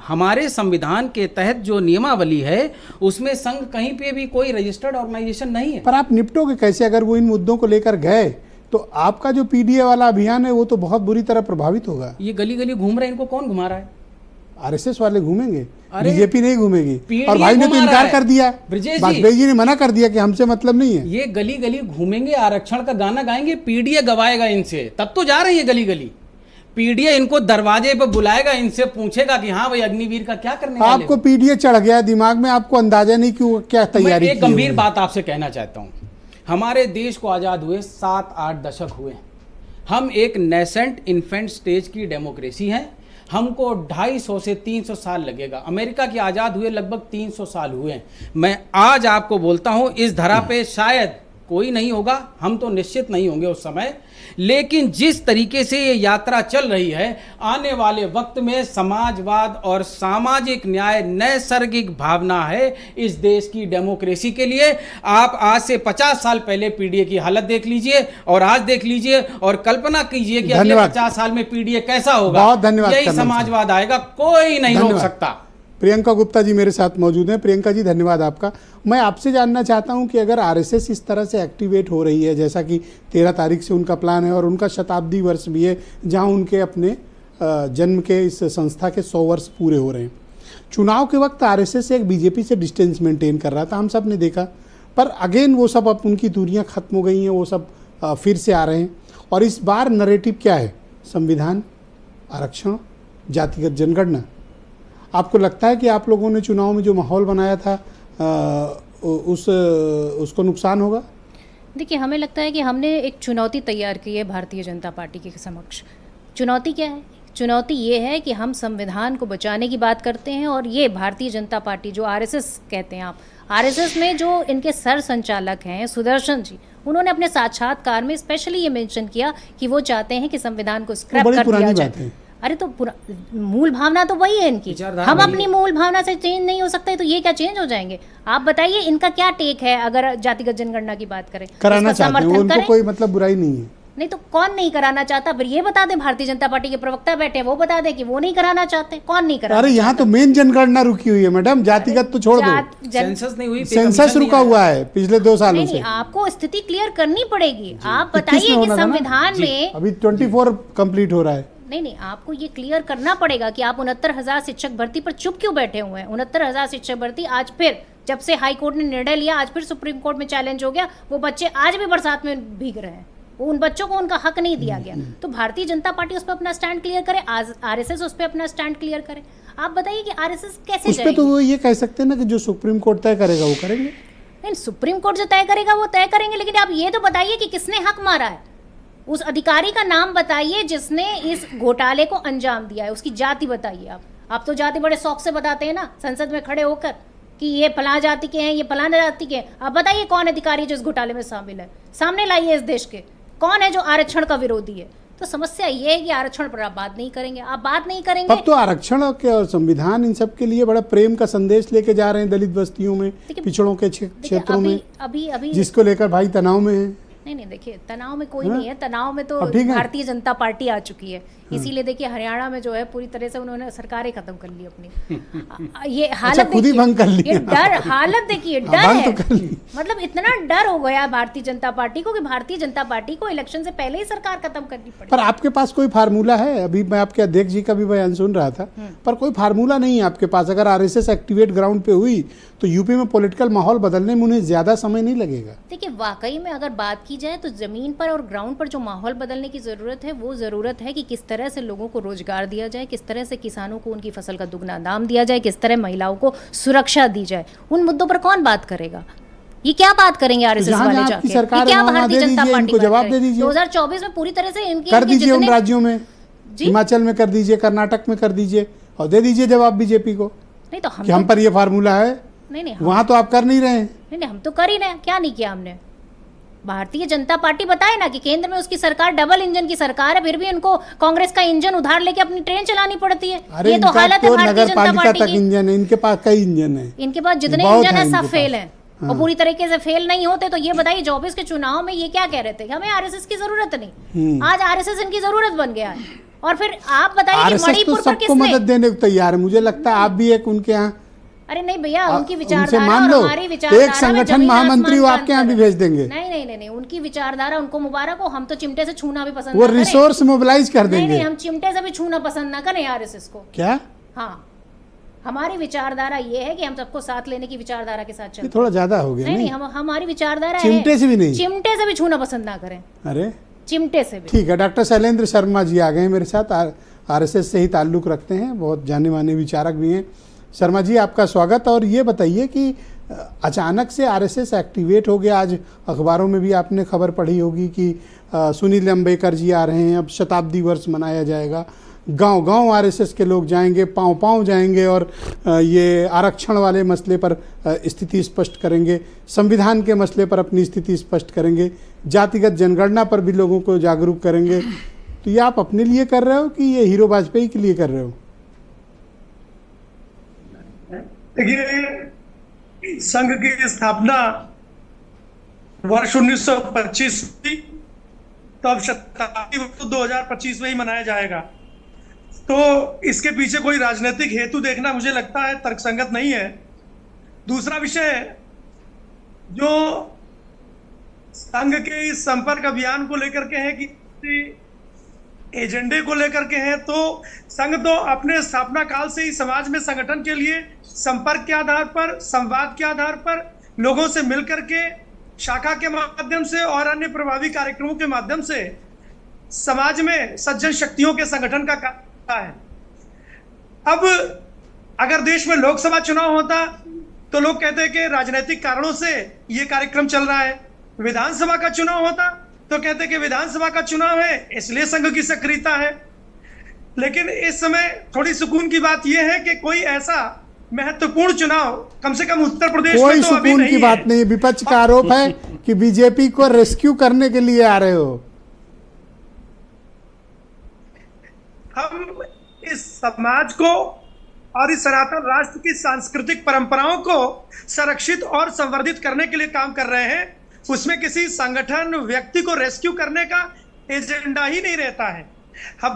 हमारे संविधान के तहत जो नियमावली है उसमें संघ कहीं पे भी कोई रजिस्टर्ड ऑर्गेनाइजेशन नहीं है। पर आप निपटोगे कैसे अगर वो इन मुद्दों को लेकर गए? तो आपका जो पीडीए वाला अभियान है वो तो बहुत बुरी तरह प्रभावित होगा। ये गली गली घूम रहे हैं, इनको कौन घुमा रहा है? आरएसएस वाले घूमेंगे, अरे बीजेपी नहीं घूमेगी। PDA और भाई ने तो घुमा रहा इनकार है। कर दिया, ब्रजेश जी। वाजपेयी जी ने मना कर दिया कि हमसे मतलब नहीं है। ये गली गली घूमेंगे, आरक्षण का गाना गाएंगे, पीडीए गवाएगा इनसे, तब तो जा रही है गली गली। पीडीए इनको दरवाजे पे बुलाएगा, इनसे पूछेगा कि हाँ भाई अग्निवीर का क्या करने वाले हो? आपको पीडीए चढ़ गया दिमाग में, आपको अंदाजा नहीं कि वो क्या तैयारी मैं एक किए गंभीर हुए हैं। बात आपसे कहना चाहता हूँ। हमारे देश को आज़ाद हुए 7-8 दशक हुए। हम एक नेसेंट इन्फेंट स्टेज की डेमोक्रेसी है। हमको 250 से 300 साल लगेगा। अमेरिका की आज़ाद हुए लगभग 300 साल हुए। मैं आज आपको बोलता हूँ इस धरा पे शायद कोई नहीं होगा, हम तो निश्चित नहीं होंगे उस समय, लेकिन जिस तरीके से ये यात्रा चल रही है, आने वाले वक्त में समाजवाद और सामाजिक न्याय नैसर्गिक भावना है इस देश की डेमोक्रेसी के लिए। आप आज से 50 साल पहले पीडीए की हालत देख लीजिए और आज देख लीजिए और कल्पना कीजिए कि अगले धन्यवाद। 50 साल में पीडीए कैसा होगा। बहुत धन्यवाद यही कर्नल समाजवाद आएगा, कोई नहीं रोक धन्यवाद। सकता। प्रियंका गुप्ता जी मेरे साथ मौजूद हैं। प्रियंका जी धन्यवाद आपका। मैं आपसे जानना चाहता हूं कि अगर आरएसएस इस तरह से एक्टिवेट हो रही है, जैसा कि 13 तारीख से उनका प्लान है और उनका शताब्दी वर्ष भी है जहां उनके अपने जन्म के इस संस्था के 100 वर्ष पूरे हो रहे हैं। चुनाव के वक्त आरएसएस एक बीजेपी से डिस्टेंस मेंटेन कर रहा था, हम सब ने देखा, पर अगेन वो सब अब उनकी दूरियां खत्म हो गई हैं, वो सब फिर से आ रहे हैं। और इस बार नरेटिव क्या है? संविधान, आरक्षण, जातिगत जनगणना। आपको लगता है कि आप लोगों ने चुनाव में जो माहौल बनाया था उसको नुकसान होगा? देखिए, हमें लगता है कि हमने एक चुनौती तैयार की है भारतीय जनता पार्टी के समक्ष। चुनौती क्या है? चुनौती ये है कि हम संविधान को बचाने की बात करते हैं और ये भारतीय जनता पार्टी, जो आरएसएस कहते हैं आप, आरएसएस में जो इनके सर संचालक हैं सुदर्शन जी, उन्होंने अपने साक्षात्कार में स्पेशली ये मेंशन किया कि वो चाहते हैं कि संविधान को स्क्रैप बड़ी कर पुरानी दिया बात जाए। है। अरे तो मूल भावना तो वही है इनकी। विचारधारा हम वही अपनी है। मूल भावना से चेंज नहीं हो सकते तो ये क्या चेंज हो जाएंगे? आप बताइए इनका क्या टेक है अगर जातिगत जनगणना की बात करें? कराना इसका चाहते हैं वो, समर्थन उनको करें? कोई मतलब बुराई नहीं है। नहीं तो कौन नहीं कराना चाहता? फिर ये बता दें, भारतीय जनता पार्टी के प्रवक्ता बैठे वो बता दें कि वो नहीं कराना चाहते। कौन नहीं कराना? अरे यहाँ तो मेन जनगणना रुकी हुई है मैडम, जातिगत तो छोड़ दो। सेंसस नहीं हुई, सेंसस रुका हुआ है पिछले 2 सालों नहीं से। नहीं, आपको स्थिति क्लियर करनी पड़ेगी। आप 21 बताइए में कि होना था ना? संविधान में अभी 24 कंप्लीट हो रहा है। नहीं, आपको ये क्लियर करना पड़ेगा कि आप 69,000 शिक्षक भर्ती पर चुप क्यों बैठे हुए हैं। 69,000 शिक्षक भर्ती आज फिर, जब से हाई कोर्ट ने निर्णय लिया, आज फिर सुप्रीम कोर्ट में चैलेंज हो गया। वो बच्चे आज भी बरसात में भीग रहे हैं, वो उन बच्चों को उनका हक नहीं दिया गया। तो भारतीय जनता पार्टी उस पर अपना स्टैंड क्लियर करे, आरएसएस उस पर अपना स्टैंड क्लियर करे। आप बताइए कि आरएसएस कैसे उस पर तो जाएगी? वो ये कह सकते हैं ना कि जो सुप्रीम कोर्ट तय करेगा वो करेंगे। नहीं, सुप्रीम कोर्ट जो तय करेगा वो तय करेंगे, लेकिन आप ये तो बताइए कि किसने हक मारा है। उस अधिकारी का नाम बताइए जिसने इस घोटाले को अंजाम दिया है, उसकी जाति बताइए। आप तो जाति बड़े शौक से बताते हैं ना संसद में खड़े होकर कि ये फलां जाति के हैं, ये फलां जाति के हैं। आप बताइए कौन अधिकारी जो इस घोटाले में शामिल है, सामने लाइए। इस देश के कौन है जो आरक्षण का विरोधी है? तो समस्या ये है कि आरक्षण पर आप बात नहीं करेंगे, आप बात नहीं करेंगे। अब तो आरक्षण के और संविधान इन सब के लिए बड़ा प्रेम का संदेश लेके जा रहे हैं दलित बस्तियों में, पिछड़ों के देखिए, क्षेत्रों में, अभी जिसको लेकर भाई तनाव में है। नहीं, देखिए, तनाव में कोई नहीं है। तनाव में तो अब ठीक है। भारतीय जनता पार्टी आ चुकी है। इसीलिए देखिए हरियाणा में जो है पूरी तरह से उन्होंने सरकारें खत्म कर ली अपनी। ये हालत खुद ही देखिए, भंग कर ली। ये डर, हालत देखिए, डर भंग है। तो कर ली। मतलब इतना डर हो गया भारतीय जनता पार्टी को कि भारतीय जनता पार्टी को इलेक्शन से पहले ही सरकार खत्म करनी पड़ी। पर आपके पास कोई फार्मूला है? अभी मैं आपके अध्यक्ष जी का भी बयान सुन रहा था, पर कोई फार्मूला नहीं है आपके पास। अगर आरएसएस एक्टिवेट ग्राउंड पे हुई तो यूपी में पॉलिटिकल माहौल बदलने में उन्हें ज्यादा समय नहीं लगेगा। देखिए, वाकई में अगर बात की जाए तो जमीन पर और ग्राउंड पर जो माहौल बदलने की जरूरत है, वो जरूरत है कि किस तरह से लोगों को रोजगार दिया जाए, किस तरह से किसानों को उनकी फसल का दुगना दाम दिया जाए, किस तरह महिलाओं को सुरक्षा दी जाए। उन मुद्दों पर कौन बात करेगा? ये क्या बात करेंगे आरएसएस जहाँ वाले जहाँ जाके? आपकी सरकार ये क्या है, वहाँ भारतीय दे जनता दीजिए, पार्टी इनको बात जवाब करेगी? दे दीजिए। 2024 में पूरी तरह से इनके कर दीजिए उन राज्यों में, जी? हिमाचल में कर दीजिए, कर्नाटक में कर दीजिए और दे दीजिए जवाब बीजेपी को नहीं तो कि हम पर ये फार्मूला है नहीं वहां तो आप कर नहीं रहे हैं। नहीं, हम तो कर ही रहे हैं। क्या नहीं किया हमने? भारतीय जनता पार्टी बताए ना कि केंद्र में उसकी सरकार डबल इंजन की सरकार है, फिर भी उनको कांग्रेस का इंजन उधार लेके अपनी ट्रेन चलानी पड़ती है। अरे ये तो हालत है भारतीय नगर जनता पालिका पार्टी तक की। इंजन है, इनके पास कई इंजन है। इनके पास जितने बहुत इंजन है है सब इनके फेल पास। हैं। हाँ। और पूरी तरीके से फेल नहीं होते तो ये बताइए 24 के चुनाव में ये क्या कह रहे थे कि हमें आरएसएस की जरूरत नहीं। आज आरएसएस इनकी जरूरत बन गया है। और फिर आप बताइए कि आरएसएस तो मणिपुर पर सबको किसने? मदद देने को तैयार है, मुझे लगता है आप भी एक उनके यहाँ। अरे नहीं भैया, उनकी उनसे विचारधारा मान और लो, हमारी विचारधारा एक में संगठन जमीन महामंत्री आसमान वो का आपके यहाँ भी अंतर है। भेज देंगे। नहीं, उनकी विचारधारा उनको मुबारक हो, हम तो चिमटे से छूना भी पसंद वो ना करें। रिसोर्स मोबिलाइज कर नहीं, देंगे। हम चिमटे से भी छूना पसंद ना करें आरएसएस को। क्या? हाँ, हमारी विचारधारा ये है कि हम सबको साथ लेने की विचारधारा के साथ ये चलते थोड़ा ज्यादा हो गया नहीं, नहीं? हमारी विचारधारा है चिमटे से भी नहीं? चिमटे से भी छूना पसंद ना करें, अरे चिमटे से भी। ठीक है, डॉक्टर शैलेंद्र शर्मा जी आ गए हैं मेरे साथ, आरएसएस से ही ताल्लुक रखते हैं, बहुत जाने माने विचारक भी हैं। शर्मा जी आपका स्वागत। और ये बताइए कि अचानक से आरएसएस एक्टिवेट हो गया। आज अखबारों में भी आपने खबर पढ़ी होगी कि सुनील अंबेकर जी आ रहे हैं, अब शताब्दी वर्ष मनाया जाएगा, गांव गांव आरएसएस के लोग जाएंगे, पांव पांव जाएंगे और ये आरक्षण वाले मसले पर स्थिति स्पष्ट करेंगे, संविधान के मसले पर अपनी स्थिति स्पष्ट करेंगे, जातिगत जनगणना पर भी लोगों को जागरूक करेंगे। तो ये आप अपने लिए कर रहे हो कि ये हीरो वाजपेयी के लिए कर रहे हो? देखिए, संघ की स्थापना वर्ष 1925 हुई, तो अब शताब्दी वर्ष 2025 में ही मनाया जाएगा। तो इसके पीछे कोई राजनीतिक हेतु देखना मुझे लगता है तर्कसंगत नहीं है। दूसरा विषय जो संघ के इस संपर्क अभियान को लेकर के है कि एजेंडे को लेकर के हैं, तो संघ तो अपने स्थापना काल से ही समाज में संगठन के लिए संपर्क के आधार पर, संवाद के आधार पर, लोगों से मिलकर के, शाखा के माध्यम से और अन्य प्रभावी कार्यक्रमों के माध्यम से समाज में सज्जन शक्तियों के संगठन का कार्य है। अब अगर देश में लोकसभा चुनाव होता तो लोग कहते हैं कि राजनीतिक कारणों से ये कार्यक्रम चल रहा है, विधानसभा का चुनाव होता तो कहते कि विधानसभा का चुनाव है इसलिए संघ की सक्रियता है। लेकिन इस समय थोड़ी सुकून की बात यह है कि कोई ऐसा महत्वपूर्ण चुनाव कम से कम उत्तर प्रदेश कोई में तो अभी सुकून नहीं की बात नहीं। विपक्ष का आरोप है कि बीजेपी को रेस्क्यू करने के लिए आ रहे हो। हम इस समाज को और इस सनातन राष्ट्र की सांस्कृतिक परंपराओं को संरक्षित और संवर्धित करने के लिए काम कर रहे हैं। उसमें किसी संगठन व्यक्ति को रेस्क्यू करने का एजेंडा ही नहीं रहता है। अब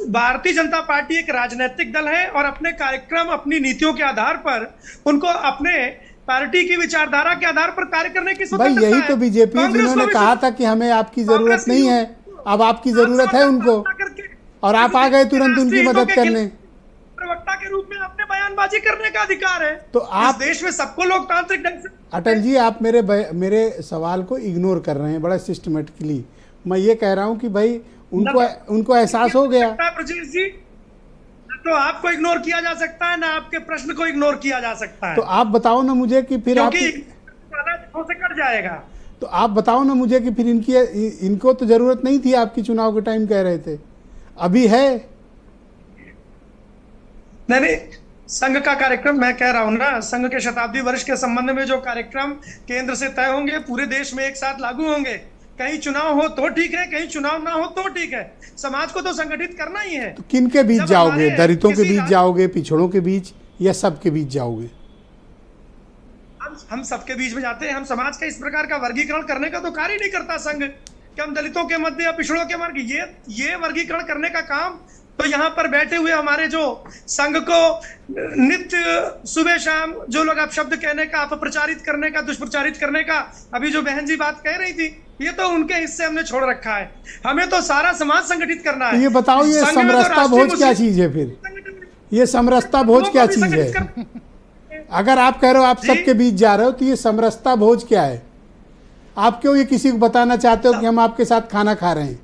भारतीय जनता पार्टी एक राजनीतिक दल है और अपने कार्यक्रम, अपनी नीतियों के आधार पर उनको अपने पार्टी की विचारधारा के आधार पर कार्य करने की स्वतंत्रता है। भाई यही तो बीजेपी जिन्होंने कहा था कि हमें आपकी जरूरत नहीं है, अब आपकी जरूरत है उनको, और आप आ गए तुरंत उनकी मदद करने। प्रवक्ता के रूप में आपने बयानबाजी करने का अधिकार है। तो आप इस देश में सबको लोकतांत्रिक ढंग से। अटल जी, आप मेरे सवाल को इग्नोर कर रहे हैं बड़ा सिस्टमेटिकली। मैं ये कह रहा हूं कि भाई उनको एहसास हो गया। ब्रजेश जी, तो आपको इग्नोर किया जा सकता है ना आपके प्रश्न को इग्नोर किया जा सकता है। तो आप बताओ ना मुझे कि फिर आप से कट जाएगा। तो आप बताओ ना मुझे कि फिर इनको तो जरूरत नहीं थी, आपकी चुनाव के टाइम कह रहे थे, अभी है? नहीं, संघ का कार्यक्रम मैं कह रहा हूं ना, संघ के शताब्दी वर्ष के संबंध में जो कार्यक्रम केंद्र से तय होंगे पूरे देश में एक साथ लागू होंगे। कहीं चुनाव हो तो ठीक है, कहीं चुनाव ना हो तो ठीक है, समाज को तो संगठित करना ही है। तो किन के बीच जाओगे? दलितों के बीच जाओगे, पिछड़ों के बीच, या सबके बीच जाओगे? हम सबके बीच में जाते हैं। हम समाज का इस प्रकार का वर्गीकरण करने का तो कार्य नहीं करता संघ कि हम दलितों के मध्य या पिछड़ों के मार्ग, ये वर्गीकरण करने का काम तो यहाँ पर बैठे हुए हमारे जो संघ को नित्य सुबह शाम जो लोग आप शब्द कहने का, अपप्रचारित करने का, दुष्प्रचारित करने का, अभी जो बहन जी बात कह रही थी, ये तो उनके हिस्से हमने छोड़ रखा है। हमें तो सारा समाज संगठित करना है। ये बताओ, ये समरसता भोज क्या चीज है? फिर ये समरसता भोज क्या चीज है? अगर आप कह रहे हो आप सबके बीच जा रहे हो, तो ये समरसता भोज क्या है? आप क्यों ये किसी को बताना चाहते हो कि हम आपके साथ खाना खा रहे हैं?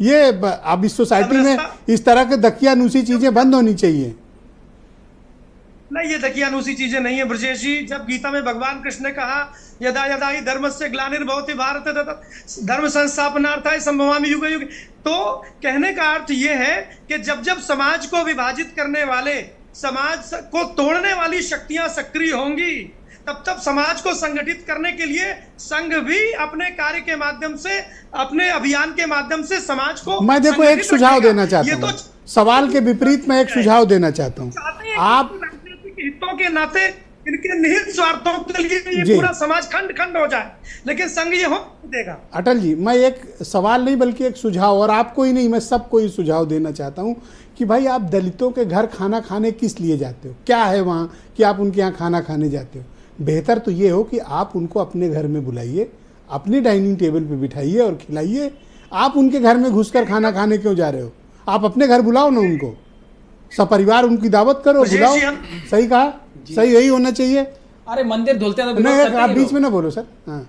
ये अब इस सोसाइटी में इस तरह के दकियानूसी चीजें बंद होनी चाहिए। नहीं, ये दकियानूसी चीजें नहीं है ब्रजेश जी। जब गीता में भगवान कृष्ण ने कहा यदा यदा ही धर्मस्य ग्लानिर्भवति भारत धर्म संस्थापनार्थाय संभवामि युगे युगे, तो कहने का अर्थ ये है कि जब जब समाज को विभाजित करने वाले समाज को तोड़ने वाली शक्तियां सक्रिय होंगी, तब समाज को संगठित करने के लिए संघ भी अपने कार्य के माध्यम से, अपने अभियान के माध्यम से समाज को, मैं देखो एक सुझाव देना चाहता हूँ, सवाल के विपरीत मैं एक सुझाव देना चाहता हूँ। आप राजनीतिक हितों के नाते इनके निहित स्वार्थों के लिए ये पूरा समाज खंड खंड हो जाए, लेकिन संघ ये हो देगा। अटल जी, मैं एक सवाल नहीं बल्कि एक सुझाव, और आपको ही नहीं मैं सबको ही सुझाव देना चाहता हूँ कि भाई आप दलितों के घर खाना खाने किस लिए जाते हो? क्या है वहाँ कि आप उनके यहाँ खाना खाने जाते हो? बेहतर तो ये हो कि आप उनको अपने घर में बुलाइए, अपनी डाइनिंग टेबल पे बिठाइए और खिलाइए। आप उनके घर में घुसकर खाना खाने क्यों जा रहे हो? आप अपने घर बुलाओ ना उनको, सपरिवार उनकी दावत करो, बुलाओ। सही कहा, सही यही होना चाहिए। अरे मंदिर धुलते हैं तो नहीं, आप बीच में ना बोलो सर। हाँ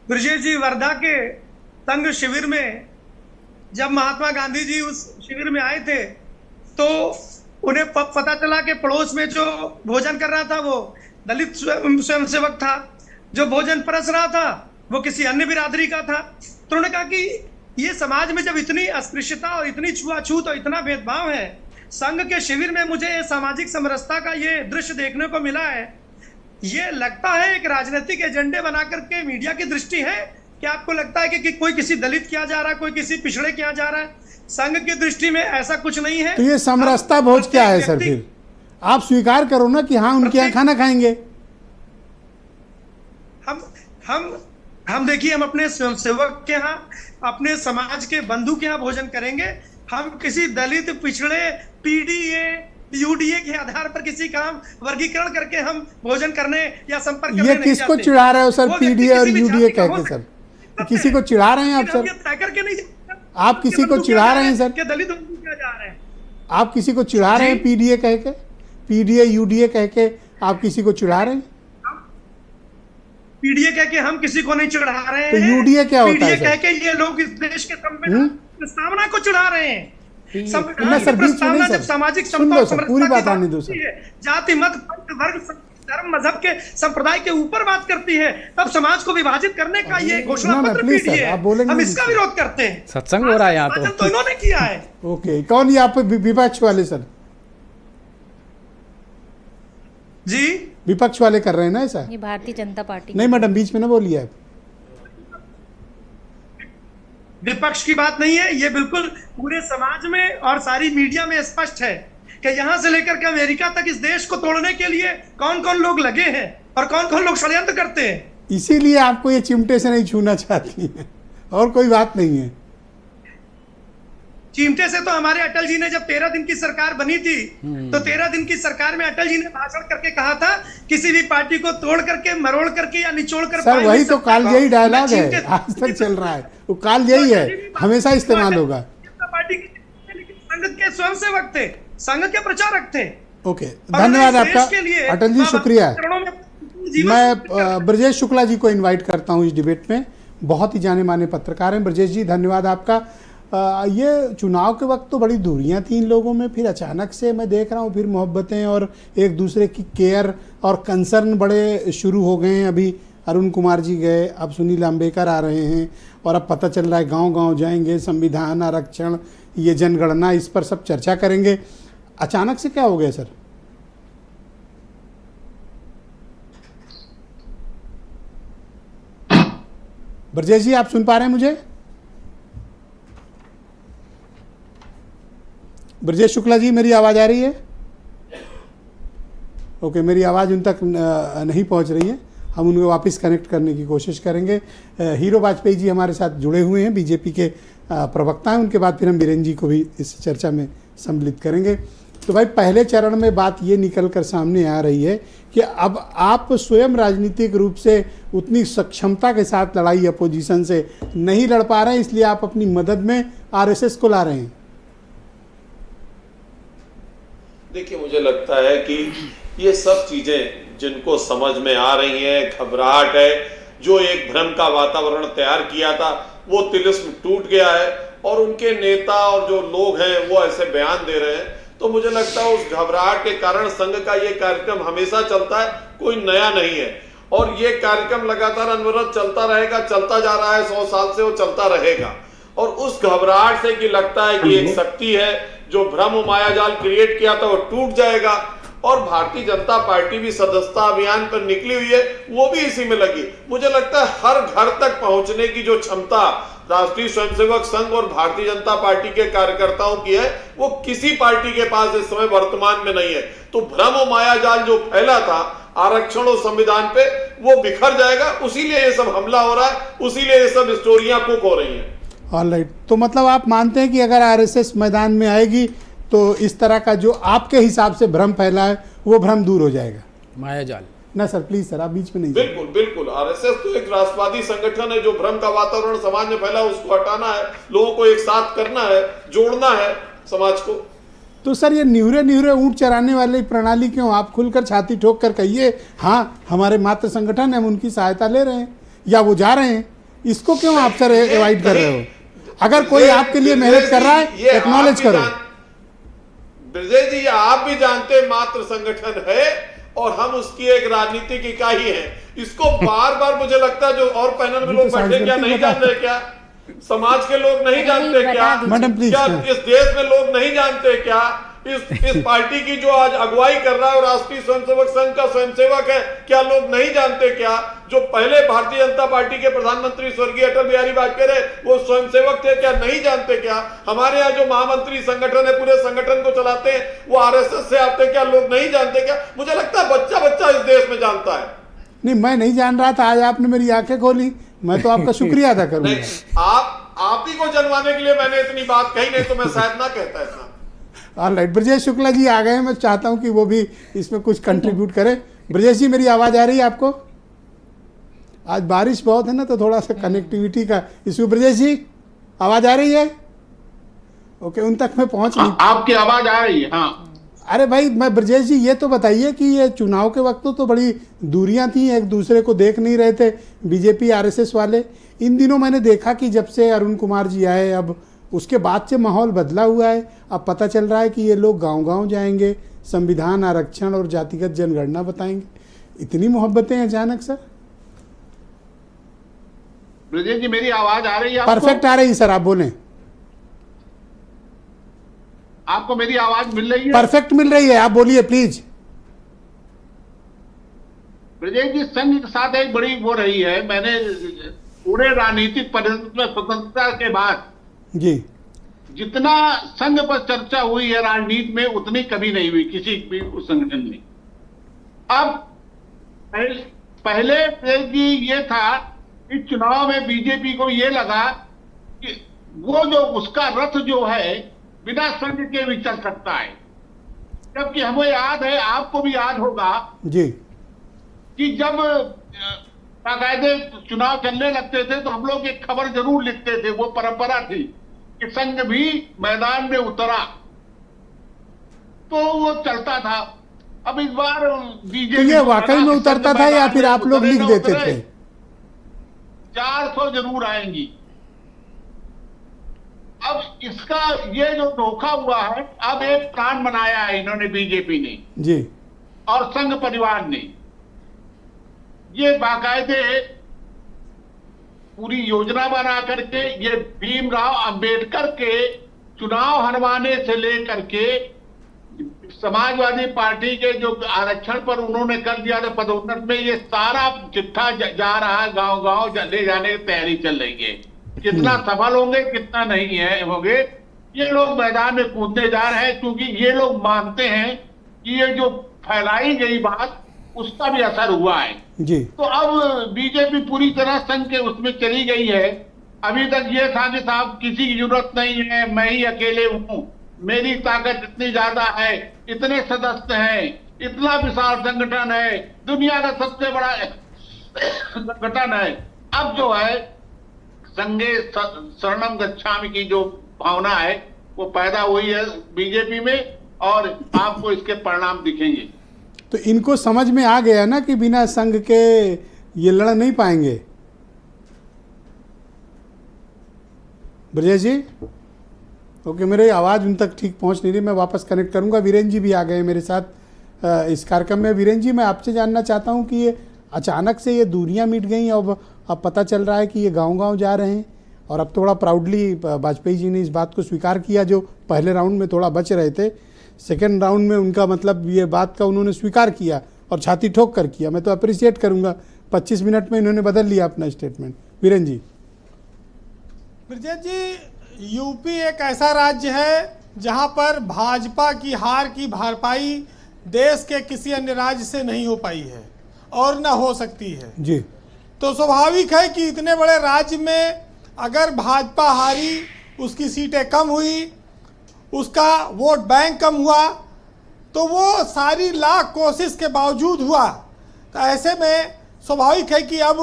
ब्रजेश जी, वर्धा के संघ शिविर में जब महात्मा गांधी जी उस शिविर में आए थे तो उन्हें पता चला कि पड़ोस में जो भोजन कर रहा था वो दलित स्वयंसेवक था, जो भोजन परस रहा था वो किसी अन्य बिरादरी का था। तो उन्होंने कहा कि ये समाज में जब इतनी अस्पृश्यता और इतनी छुआछूत और इतना भेदभाव है, संघ के शिविर में मुझे सामाजिक समरसता का ये दृश्य देखने को मिला है। ये लगता है एक राजनीतिक एजेंडे बना करके मीडिया की दृष्टि है कि आपको लगता है कि कोई किसी दलित के यहाँ जा रहा है, कोई किसी पिछड़े के यहाँ जा रहा है। संघ की दृष्टि में ऐसा कुछ नहीं है। तो ये समरसता भोज क्या है सर? फिर आप स्वीकार करो ना कि हाँ उनके यहाँ खाना खाएंगे। हम देखिए, हम अपने स्वयंसेवक के यहाँ, अपने समाज के बंधु के यहाँ भोजन करेंगे। हम किसी दलित, पिछड़े, पीडीए, यूडीए के आधार पर किसी का हम वर्गीकरण करके हम भोजन करने या संपर्क करने ये किसको चिढ़ा रहे हो सर? पीडीए और यूडीए कहकर सर किसी को चिढ़ा रहे हैं आप सर? तय करके नहीं, आप किसी को चिढ़ा रहे हैं सर? क्या दलित क्या जा रहे हैं? आप किसी को चिढ़ा रहे हैं पीडीए कह के, पीडीए यूडीए कह के आप किसी को चिढ़ा रहे हैं? पीडीए कह के हम किसी को नहीं चिढ़ा रहे हैं। तो यूडीए क्या होता है? पीडीए कह के ये लोग इस देश के संविधान प्रस्तावना को चिढ़ा रहे हैं। प्रस्तावना जब सामाजिक पूरी बात आने दो सर। जाति, मत, वर्ग, धर्म, मजहब के संप्रदाय के ऊपर बात करती है, तब समाज को विभाजित करने का ये घोषणा पत्र पीडीए है। हम इसका विरोध करते हैं। सत्संग हो रहा है यहाँ तो इन्होंने किया है। ओके, कौन यहाँ पे विपक्ष वाले सर? जी, विपक्ष वाले कर रहे हैं ना ऐसा? ये भारतीय जनता पार्टी। नहीं मैडम, बीच में ना बोलिए आप। विपक्ष की बात नहीं है, ये बिल्कुल पूरे समाज में और सारी मीडिया में स्पष्ट है कि यहां से लेकर के अमेरिका तक इस देश को तोड़ने के लिए कौन कौन लोग लगे हैं और कौन कौन लोग षड्यंत्र करते हैं। इसीलिए आपको ये चिमटे से नहीं छूना चाहती है, और कोई बात नहीं है। चिमटे से तो हमारे अटल जी ने जब 13 दिन की सरकार बनी थी तो 13 दिन की सरकार में अटल जी ने भाषण करके कहा था किसी भी पार्टी को तोड़ करके, मरोड़ करके या निचोड़ कर। सर वही तो काल यही डायलॉग है, आज तक चल रहा है वो काल यही है, हमेशा इस्तेमाल होगा। पार्टी संघ के स्वयंसेवक थे, संघ के प्रचारक थे। ओके, धन्यवाद आपका अटल जी, शुक्रिया। मैं ब्रजेश शुक्ला जी को इन्वाइट करता हूँ इस डिबेट में, बहुत ही जाने माने पत्रकार हैं। ब्रजेश जी धन्यवाद आपका। ये चुनाव के वक्त तो बड़ी दूरियां थी इन लोगों में, फिर अचानक से मैं देख रहा हूँ फिर मोहब्बतें और एक दूसरे की केयर और कंसर्न बड़े शुरू हो गए हैं। अभी अरुण कुमार जी गए, अब सुनील अंबेकर आ रहे हैं, और अब पता चल रहा है गांव-गांव जाएंगे, संविधान, आरक्षण, ये जनगणना, इस पर सब चर्चा करेंगे। अचानक से क्या हो गया सर? ब्रजेश जी आप सुन पा रहे हैं मुझे? ब्रजेश शुक्ला जी मेरी आवाज़ आ रही है? ओके, मेरी आवाज़ उन तक नहीं पहुंच रही है, हम उनको वापस कनेक्ट करने की कोशिश करेंगे। हीरो वाजपेयी जी हमारे साथ जुड़े हुए हैं, बीजेपी के प्रवक्ता हैं, उनके बाद फिर हम बीरेन जी को भी इस चर्चा में सम्मिलित करेंगे। तो भाई पहले चरण में बात ये निकल कर सामने आ रही है कि अब आप स्वयं राजनीतिक रूप से उतनी सक्षमता के साथ लड़ाई अपोजिशन से नहीं लड़ पा रहे हैं, इसलिए आप अपनी मदद में आरएसएस को ला रहे हैं। देखिए, मुझे लगता है कि ये सब चीजें जिनको समझ में आ रही हैं, घबराहट है, जो एक भ्रम का वातावरण तैयार किया था वो तिलिस्म टूट गया है और उनके नेता और जो लोग हैं वो ऐसे बयान दे रहे हैं। तो मुझे लगता है उस घबराहट के कारण संघ का ये कार्यक्रम हमेशा चलता है, कोई नया नहीं है, और ये कार्यक्रम लगातार अनवरत चलता रहेगा, चलता जा रहा है, 100 साल से वो चलता रहेगा। और उस घबराहट से कि लगता है कि एक शक्ति है जो भ्रम मायाजाल क्रिएट किया था वो टूट जाएगा। और भारतीय जनता पार्टी भी सदस्यता अभियान पर निकली हुई है, वो भी इसी में लगी। मुझे लगता है हर घर तक पहुंचने की जो क्षमता राष्ट्रीय स्वयंसेवक संघ और भारतीय जनता पार्टी के कार्यकर्ताओं की है, वो किसी पार्टी के पास इस समय वर्तमान में नहीं है। तो भ्रम और मायाजाल जो फैला था आरक्षण और संविधान पे, वो बिखर जाएगा। उसीलिए ये सब हमला हो रहा है, उसीलिए ये सब स्टोरियां कुक हो रही हैं। ऑलराइट, तो मतलब आप मानते हैं कि अगर आरएसएस मैदान में आएगी तो इस तरह का जो आपके हिसाब से भ्रम फैला है वो भ्रम दूर हो जाएगा? मायाजाल ना सर, प्लीज सर, आप बीच में नहीं। बिल्कुल बिल्कुल, आरएसएस तो एक राष्ट्रवादी संगठन है। जो भ्रम का वातावरण समाज में फैला उसको हटाना है, लोगों को एक साथ करना है, जोड़ना है समाज को। तो सर ये न्यूरे ऊंट चराने वाली प्रणाली क्यों? आप खुलकर छाती ठोक कर कहिए हाँ हमारे मात्र संगठन है, हम उनकी सहायता ले रहे हैं या वो जा रहे हैं, इसको क्यों आप सर एवॉइड कर रहे हो? अगर कोई आपके लिए मेहनत कर रहा है एक्नॉलेज करो। ब्रजेश जी, आप भी जानते हैं मात्र संगठन है और हम उसकी एक राजनीतिक इकाई है। इसको बार बार मुझे लगता है जो और पैनल में लोग बैठे क्या नहीं जान रहे, क्या समाज के लोग नहीं जानते क्या? मैडम प्लीज, क्या इस देश में लोग नहीं जानते क्या? इस पार्टी की जो आज अगुवाई कर रहा है और राष्ट्रीय स्वयंसेवक संघ का स्वयंसेवक है, क्या लोग नहीं जानते क्या? जो पहले भारतीय जनता पार्टी के प्रधानमंत्री स्वर्गीय अटल बिहारी वाजपेयी रहे, वो स्वयंसेवक थे, क्या नहीं जानते क्या? हमारे यहाँ जो महामंत्री संगठन है, पूरे संगठन को चलाते हैं, वो आरएसएस से आते, क्या लोग नहीं जानते क्या? मुझे लगता है बच्चा बच्चा इस देश में जानता है। नहीं, मैं नहीं जान रहा था, आज आपने मेरी आंखें खोली, मैं तो आपका शुक्रिया अदा करूंगा। आप ही को जनवाने के लिए मैंने इतनी बात कही, नहीं तो मैं शायद ना कहता इतना। ऑलराइट, ब्रजेश शुक्ला जी आ गए हैं, मैं चाहता हूं कि वो भी इसमें कुछ कंट्रीब्यूट करें। ब्रजेश जी, मेरी आवाज़ आ रही है आपको? आज बारिश बहुत है ना, तो थोड़ा सा कनेक्टिविटी का इशू। ब्रजेश जी आवाज़ आ रही है? ओके, उन तक मैं पहुंच नहीं। आपकी आवाज़ आ रही है? हाँ। अरे भाई, मैं ब्रजेश जी ये तो बताइए कि ये चुनाव के वक्त तो बड़ी दूरियां थी, एक दूसरे को देख नहीं रहे थे बीजेपी आरएसएस वाले। इन दिनों मैंने देखा कि जब से अरुण कुमार जी आए, अब उसके बाद से माहौल बदला हुआ है। अब पता चल रहा है कि ये लोग गांव-गांव जाएंगे, संविधान, आरक्षण और जातिगत जनगणना बताएंगे। इतनी मोहब्बतें अचानक सर? ब्रजेश जी, मेरी आवाज आ रही है? परफेक्ट आ रही है सर, आप बोलें। आपको मेरी आवाज मिल रही है? परफेक्ट मिल रही है, आप बोलिए प्लीज। ब्रजेश जी, संघ के साथ एक बड़ी वो रही है, मैंने पूरे राजनीतिक परिस्थिति में स्वतंत्रता के बाद जी जितना संघ पर चर्चा हुई है राजनीति में, उतनी कभी नहीं हुई किसी भी उस संगठन में। अब पहले जी ये था कि चुनाव में बीजेपी को ये लगा कि वो जो उसका रथ जो है बिना संघ के भी चल सकता है, जबकि हमें याद है, आपको भी याद होगा जी, कि जब बाकायदे चुनाव चलने लगते थे तो हम लोग एक खबर जरूर लिखते थे, वो परंपरा थी कि संघ भी मैदान में उतरा, तो वो चलता था। अब इस बार बीजेपी तो ये वाकई में उतरता था या फिर आप लोग लिख देते थे? 400 जरूर आएंगी। अब इसका ये जो धोखा हुआ है, अब एक प्लान बनाया है इन्होंने, बीजेपी ने जी और संघ परिवार ने, ये बाकायदे पूरी योजना बना करके ये भीमराव अंबेडकर के चुनाव हरवाने से लेकर के समाजवादी पार्टी के जो आरक्षण पर उन्होंने कर दिया था पदोन्नत में, ये सारा चिट्ठा जा रहा है, गांव गांव ले जाने की तैयारी चल रही है। कितना सफल होंगे कितना नहीं है होंगे, ये लोग मैदान में कूदने जा रहे हैं, क्योंकि ये लोग मानते हैं कि ये जो फैलाई गई बात उसका भी असर हुआ है जी। तो अब बीजेपी पूरी तरह संघ के उसमें चली गई है। अभी तक ये था कि साहब किसी की जरूरत नहीं है, मैं ही अकेले हूं, मेरी ताकत इतनी ज्यादा है, इतने सदस्य हैं, इतना विशाल संगठन है, दुनिया का सबसे बड़ा संगठन है। अब जो है संघे शरणम गच्छामि की जो भावना है वो पैदा हुई है बीजेपी में, और आपको इसके परिणाम दिखेंगे। तो इनको समझ में आ गया ना कि बिना संघ के ये लड़ नहीं पाएंगे। ब्रजेश जी, ओके, मेरी आवाज़ उन तक ठीक पहुंच नहीं रही, मैं वापस कनेक्ट करूंगा। वीरेंद्र जी भी आ गए मेरे साथ इस कार्यक्रम में। वीरेंद्र जी, मैं आपसे जानना चाहता हूं कि ये अचानक से ये दूरियां मिट गई, अब पता चल रहा है कि ये गांव-गांव जा रहे हैं, और अब थोड़ा प्राउडली वाजपेयी जी ने इस बात को स्वीकार किया, जो पहले राउंड में थोड़ा बच रहे थे, सेकेंड राउंड में उनका मतलब ये बात का उन्होंने स्वीकार किया और छाती ठोक कर किया। मैं तो अप्रिशिएट करूंगा, 25 मिनट में इन्होंने बदल लिया अपना स्टेटमेंट। वीरेंद्र जी। ब्रजेश जी, यूपी एक ऐसा राज्य है जहां पर भाजपा की हार की भरपाई देश के किसी अन्य राज्य से नहीं हो पाई है और ना हो सकती है जी। तो स्वाभाविक है कि इतने बड़े राज्य में अगर भाजपा हारी, उसकी सीटें कम हुई, उसका वोट बैंक कम हुआ, तो वो सारी लाख कोशिश के बावजूद हुआ। तो ऐसे में स्वाभाविक है कि अब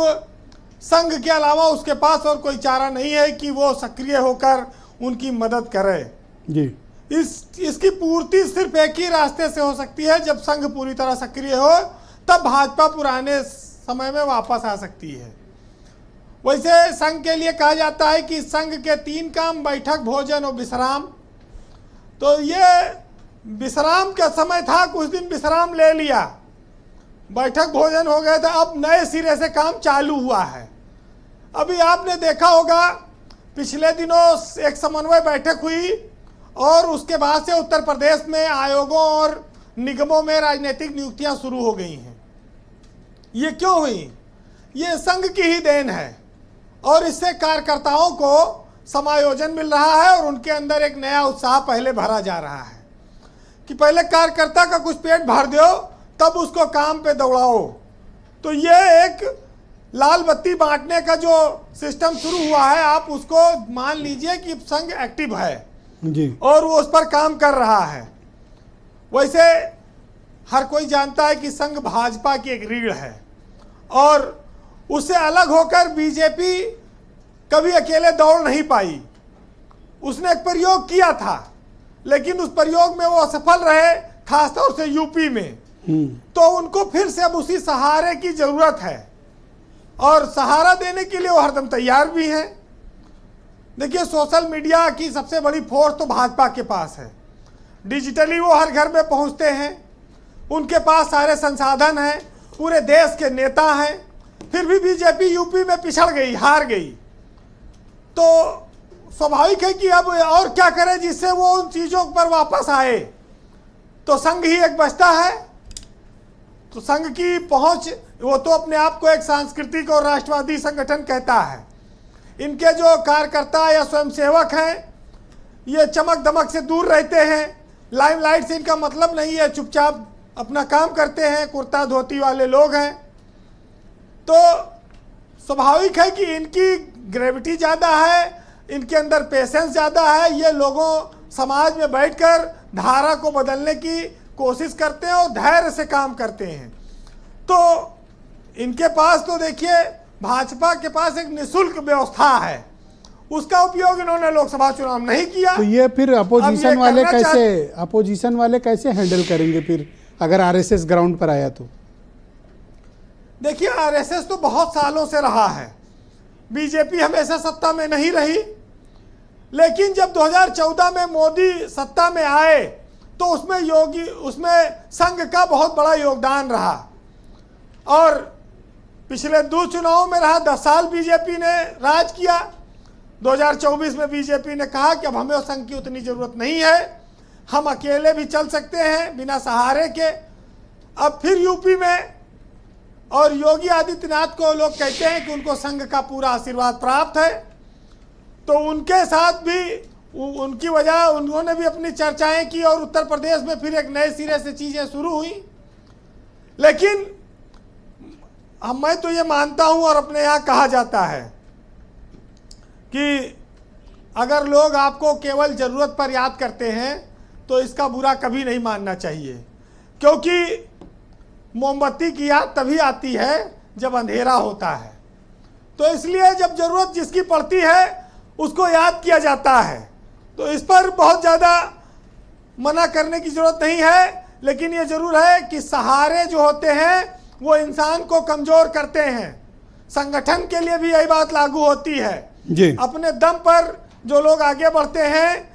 संघ के अलावा उसके पास और कोई चारा नहीं है कि वो सक्रिय होकर उनकी मदद करे जी। इसकी पूर्ति सिर्फ एक ही रास्ते से हो सकती है, जब संघ पूरी तरह सक्रिय हो तब भाजपा पुराने समय में वापस आ सकती है। वैसे संघ के लिए कहा जाता है कि संघ के 3 काम, बैठक, भोजन और विश्राम। तो ये विश्राम का समय था, कुछ दिन विश्राम ले लिया, बैठक भोजन हो गया था, अब नए सिरे से काम चालू हुआ है। अभी आपने देखा होगा पिछले दिनों एक समन्वय बैठक हुई और उसके बाद से उत्तर प्रदेश में आयोगों और निगमों में राजनीतिक नियुक्तियां शुरू हो गई हैं। ये क्यों हुई? ये संघ की ही देन है और इससे कार्यकर्ताओं को समायोजन मिल रहा है और उनके अंदर एक नया उत्साह पहले भरा जा रहा है कि पहले कार्यकर्ता का कुछ पेट भर दो तब उसको काम पे दौड़ाओ। तो ये एक लाल बत्ती बांटने का जो सिस्टम शुरू हुआ है, आप उसको मान लीजिए कि संघ एक्टिव है जी और वो उस पर काम कर रहा है। वैसे हर कोई जानता है कि संघ भाजपा की एक रीढ़ है और उससे अलग होकर बीजेपी कभी अकेले दौड़ नहीं पाई। उसने एक प्रयोग किया था लेकिन उस प्रयोग में वो असफल रहे, खासतौर से यूपी में। तो उनको फिर से अब उसी सहारे की जरूरत है और सहारा देने के लिए वो हरदम तैयार भी हैं। देखिए, सोशल मीडिया की सबसे बड़ी फोर्स तो भाजपा के पास है। डिजिटली वो हर घर में पहुंचते हैं, उनके पास सारे संसाधन हैं, पूरे देश के नेता हैं। फिर भी बीजेपी यूपी में पिछड़ गई, हार गई। तो स्वाभाविक है कि अब और क्या करें जिससे वो उन चीज़ों पर वापस आए। तो संघ ही एक बचता है। तो संघ की पहुंच, वो तो अपने आप को एक सांस्कृतिक और राष्ट्रवादी संगठन कहता है। इनके जो कार्यकर्ता या स्वयंसेवक हैं ये चमक दमक से दूर रहते हैं, लाइमलाइट से इनका मतलब नहीं है, चुपचाप अपना काम करते हैं, कुर्ता धोती वाले लोग हैं। तो स्वाभाविक है कि इनकी ग्रेविटी ज़्यादा है, इनके अंदर पेशेंस ज़्यादा है। ये लोगों समाज में बैठकर धारा को बदलने की कोशिश करते हैं और धैर्य से काम करते हैं। तो इनके पास तो देखिए, भाजपा के पास एक निःशुल्क व्यवस्था है, उसका उपयोग इन्होंने लोकसभा चुनाव नहीं किया। तो ये फिर अपोजिशन वाले कैसे हैंडल करेंगे फिर अगर आरएसएस ग्राउंड पर आया तो? देखिए, आरएसएस तो बहुत सालों से रहा है, बीजेपी हमेशा सत्ता में नहीं रही। लेकिन जब 2014 में मोदी सत्ता में आए तो उसमें संघ का बहुत बड़ा योगदान रहा और पिछले 2 चुनावों में रहा। 10 साल बीजेपी ने राज किया। 2024 में बीजेपी ने कहा कि अब हमें संघ की उतनी जरूरत नहीं है, हम अकेले भी चल सकते हैं बिना सहारे के। अब फिर यूपी में, और योगी आदित्यनाथ को लोग कहते हैं कि उनको संघ का पूरा आशीर्वाद प्राप्त है, तो उनके साथ भी उनकी वजह उन्होंने भी अपनी चर्चाएं की और उत्तर प्रदेश में फिर एक नए सिरे से चीज़ें शुरू हुई। लेकिन मैं तो ये मानता हूं और अपने यहाँ कहा जाता है कि अगर लोग आपको केवल ज़रूरत पर याद करते हैं तो इसका बुरा कभी नहीं मानना चाहिए, क्योंकि मोमबत्ती की याद तभी आती है जब अंधेरा होता है। तो इसलिए जब ज़रूरत जिसकी पड़ती है उसको याद किया जाता है। तो इस पर बहुत ज़्यादा मना करने की ज़रूरत नहीं है, लेकिन ये ज़रूर है कि सहारे जो होते हैं वो इंसान को कमज़ोर करते हैं। संगठन के लिए भी यही बात लागू होती है जी। अपने दम पर जो लोग आगे बढ़ते हैं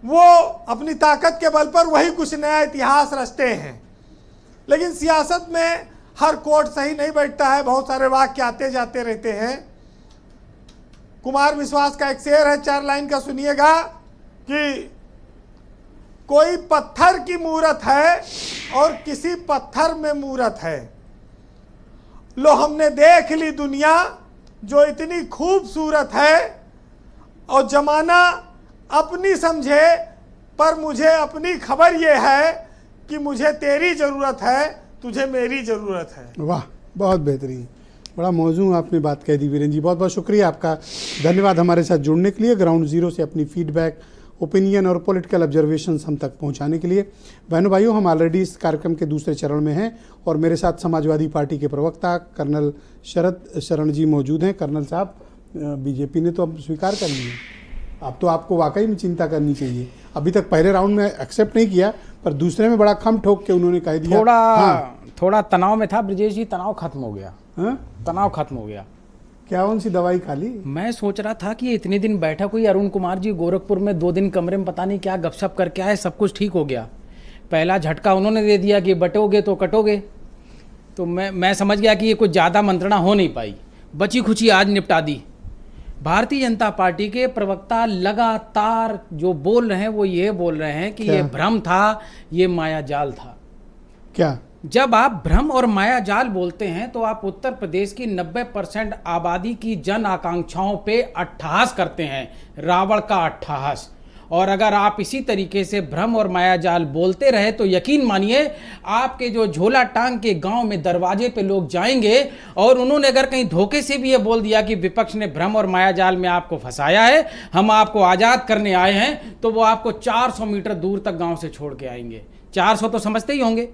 वो अपनी ताकत के बल पर वही कुछ नया इतिहास रचते हैं। लेकिन सियासत में हर कोट सही नहीं बैठता है, बहुत सारे वाक्य आते जाते रहते हैं। कुमार विश्वास का एक शेर है 4 लाइन का, सुनिएगा कि कोई पत्थर की मूरत है और किसी पत्थर में मूरत है, लो हमने देख ली दुनिया जो इतनी खूबसूरत है, और जमाना अपनी समझे पर मुझे अपनी खबर ये है कि मुझे तेरी ज़रूरत है, तुझे मेरी ज़रूरत है। वाह, बहुत बेहतरीन, बड़ा मौजूद आपने बात कह दी वीरेंद्र जी, बहुत बहुत शुक्रिया आपका, धन्यवाद हमारे साथ जुड़ने के लिए, ग्राउंड जीरो से अपनी फीडबैक, ओपिनियन और पॉलिटिकल ऑब्जर्वेशंस हम तक पहुंचाने के लिए। बहनों भाइयों, हम ऑलरेडी इस कार्यक्रम के दूसरे चरण में हैं और मेरे साथ समाजवादी पार्टी के प्रवक्ता कर्नल शरद शरण जी मौजूद हैं। कर्नल साहब, बीजेपी ने तो अब स्वीकार कर लिया, अब तो आपको वाकई में चिंता करनी चाहिए। अभी तक पहले राउंड में एक्सेप्ट नहीं किया, पर दूसरे में बड़ा खम ठोक के उन्होंने कह दिया। थोड़ा तनाव में था ब्रजेश जी, तनाव खत्म हो गया। तनाव खत्म हो गया। क्या कौन सी दवाई खा ली? मैं सोच रहा था कि इतने दिन बैठा कोई अरुण कुमार जी गोरखपुर में 2 दिन कमरे में पता नहीं क्या गपशप करके आए, सब कुछ ठीक हो गया। पहला झटका उन्होंने दे दिया कि बटोगे तो कटोगे, तो मैं समझ गया कि ये कुछ ज़्यादा मंत्रणा हो नहीं पाई, बची खुची आज निपटा दी। भारतीय जनता पार्टी के प्रवक्ता लगातार जो बोल रहे हैं वो ये बोल रहे हैं कि ये भ्रम था, ये माया जाल था। क्या? जब आप भ्रम और माया जाल बोलते हैं तो आप उत्तर प्रदेश की 90% आबादी की जन आकांक्षाओं पे अट्टहास करते हैं, रावण का अट्टहास। और अगर आप इसी तरीके से भ्रम और माया जाल बोलते रहे तो यकीन मानिए आपके जो झोला टांग के गांव में दरवाजे पे लोग जाएंगे, और उन्होंने अगर कहीं धोखे से भी ये बोल दिया कि विपक्ष ने भ्रम और माया जाल में आपको फंसाया है, हम आपको आज़ाद करने आए हैं, तो वो आपको 400 मीटर दूर तक गाँव से छोड़ के आएंगे। 400 तो समझते ही होंगे,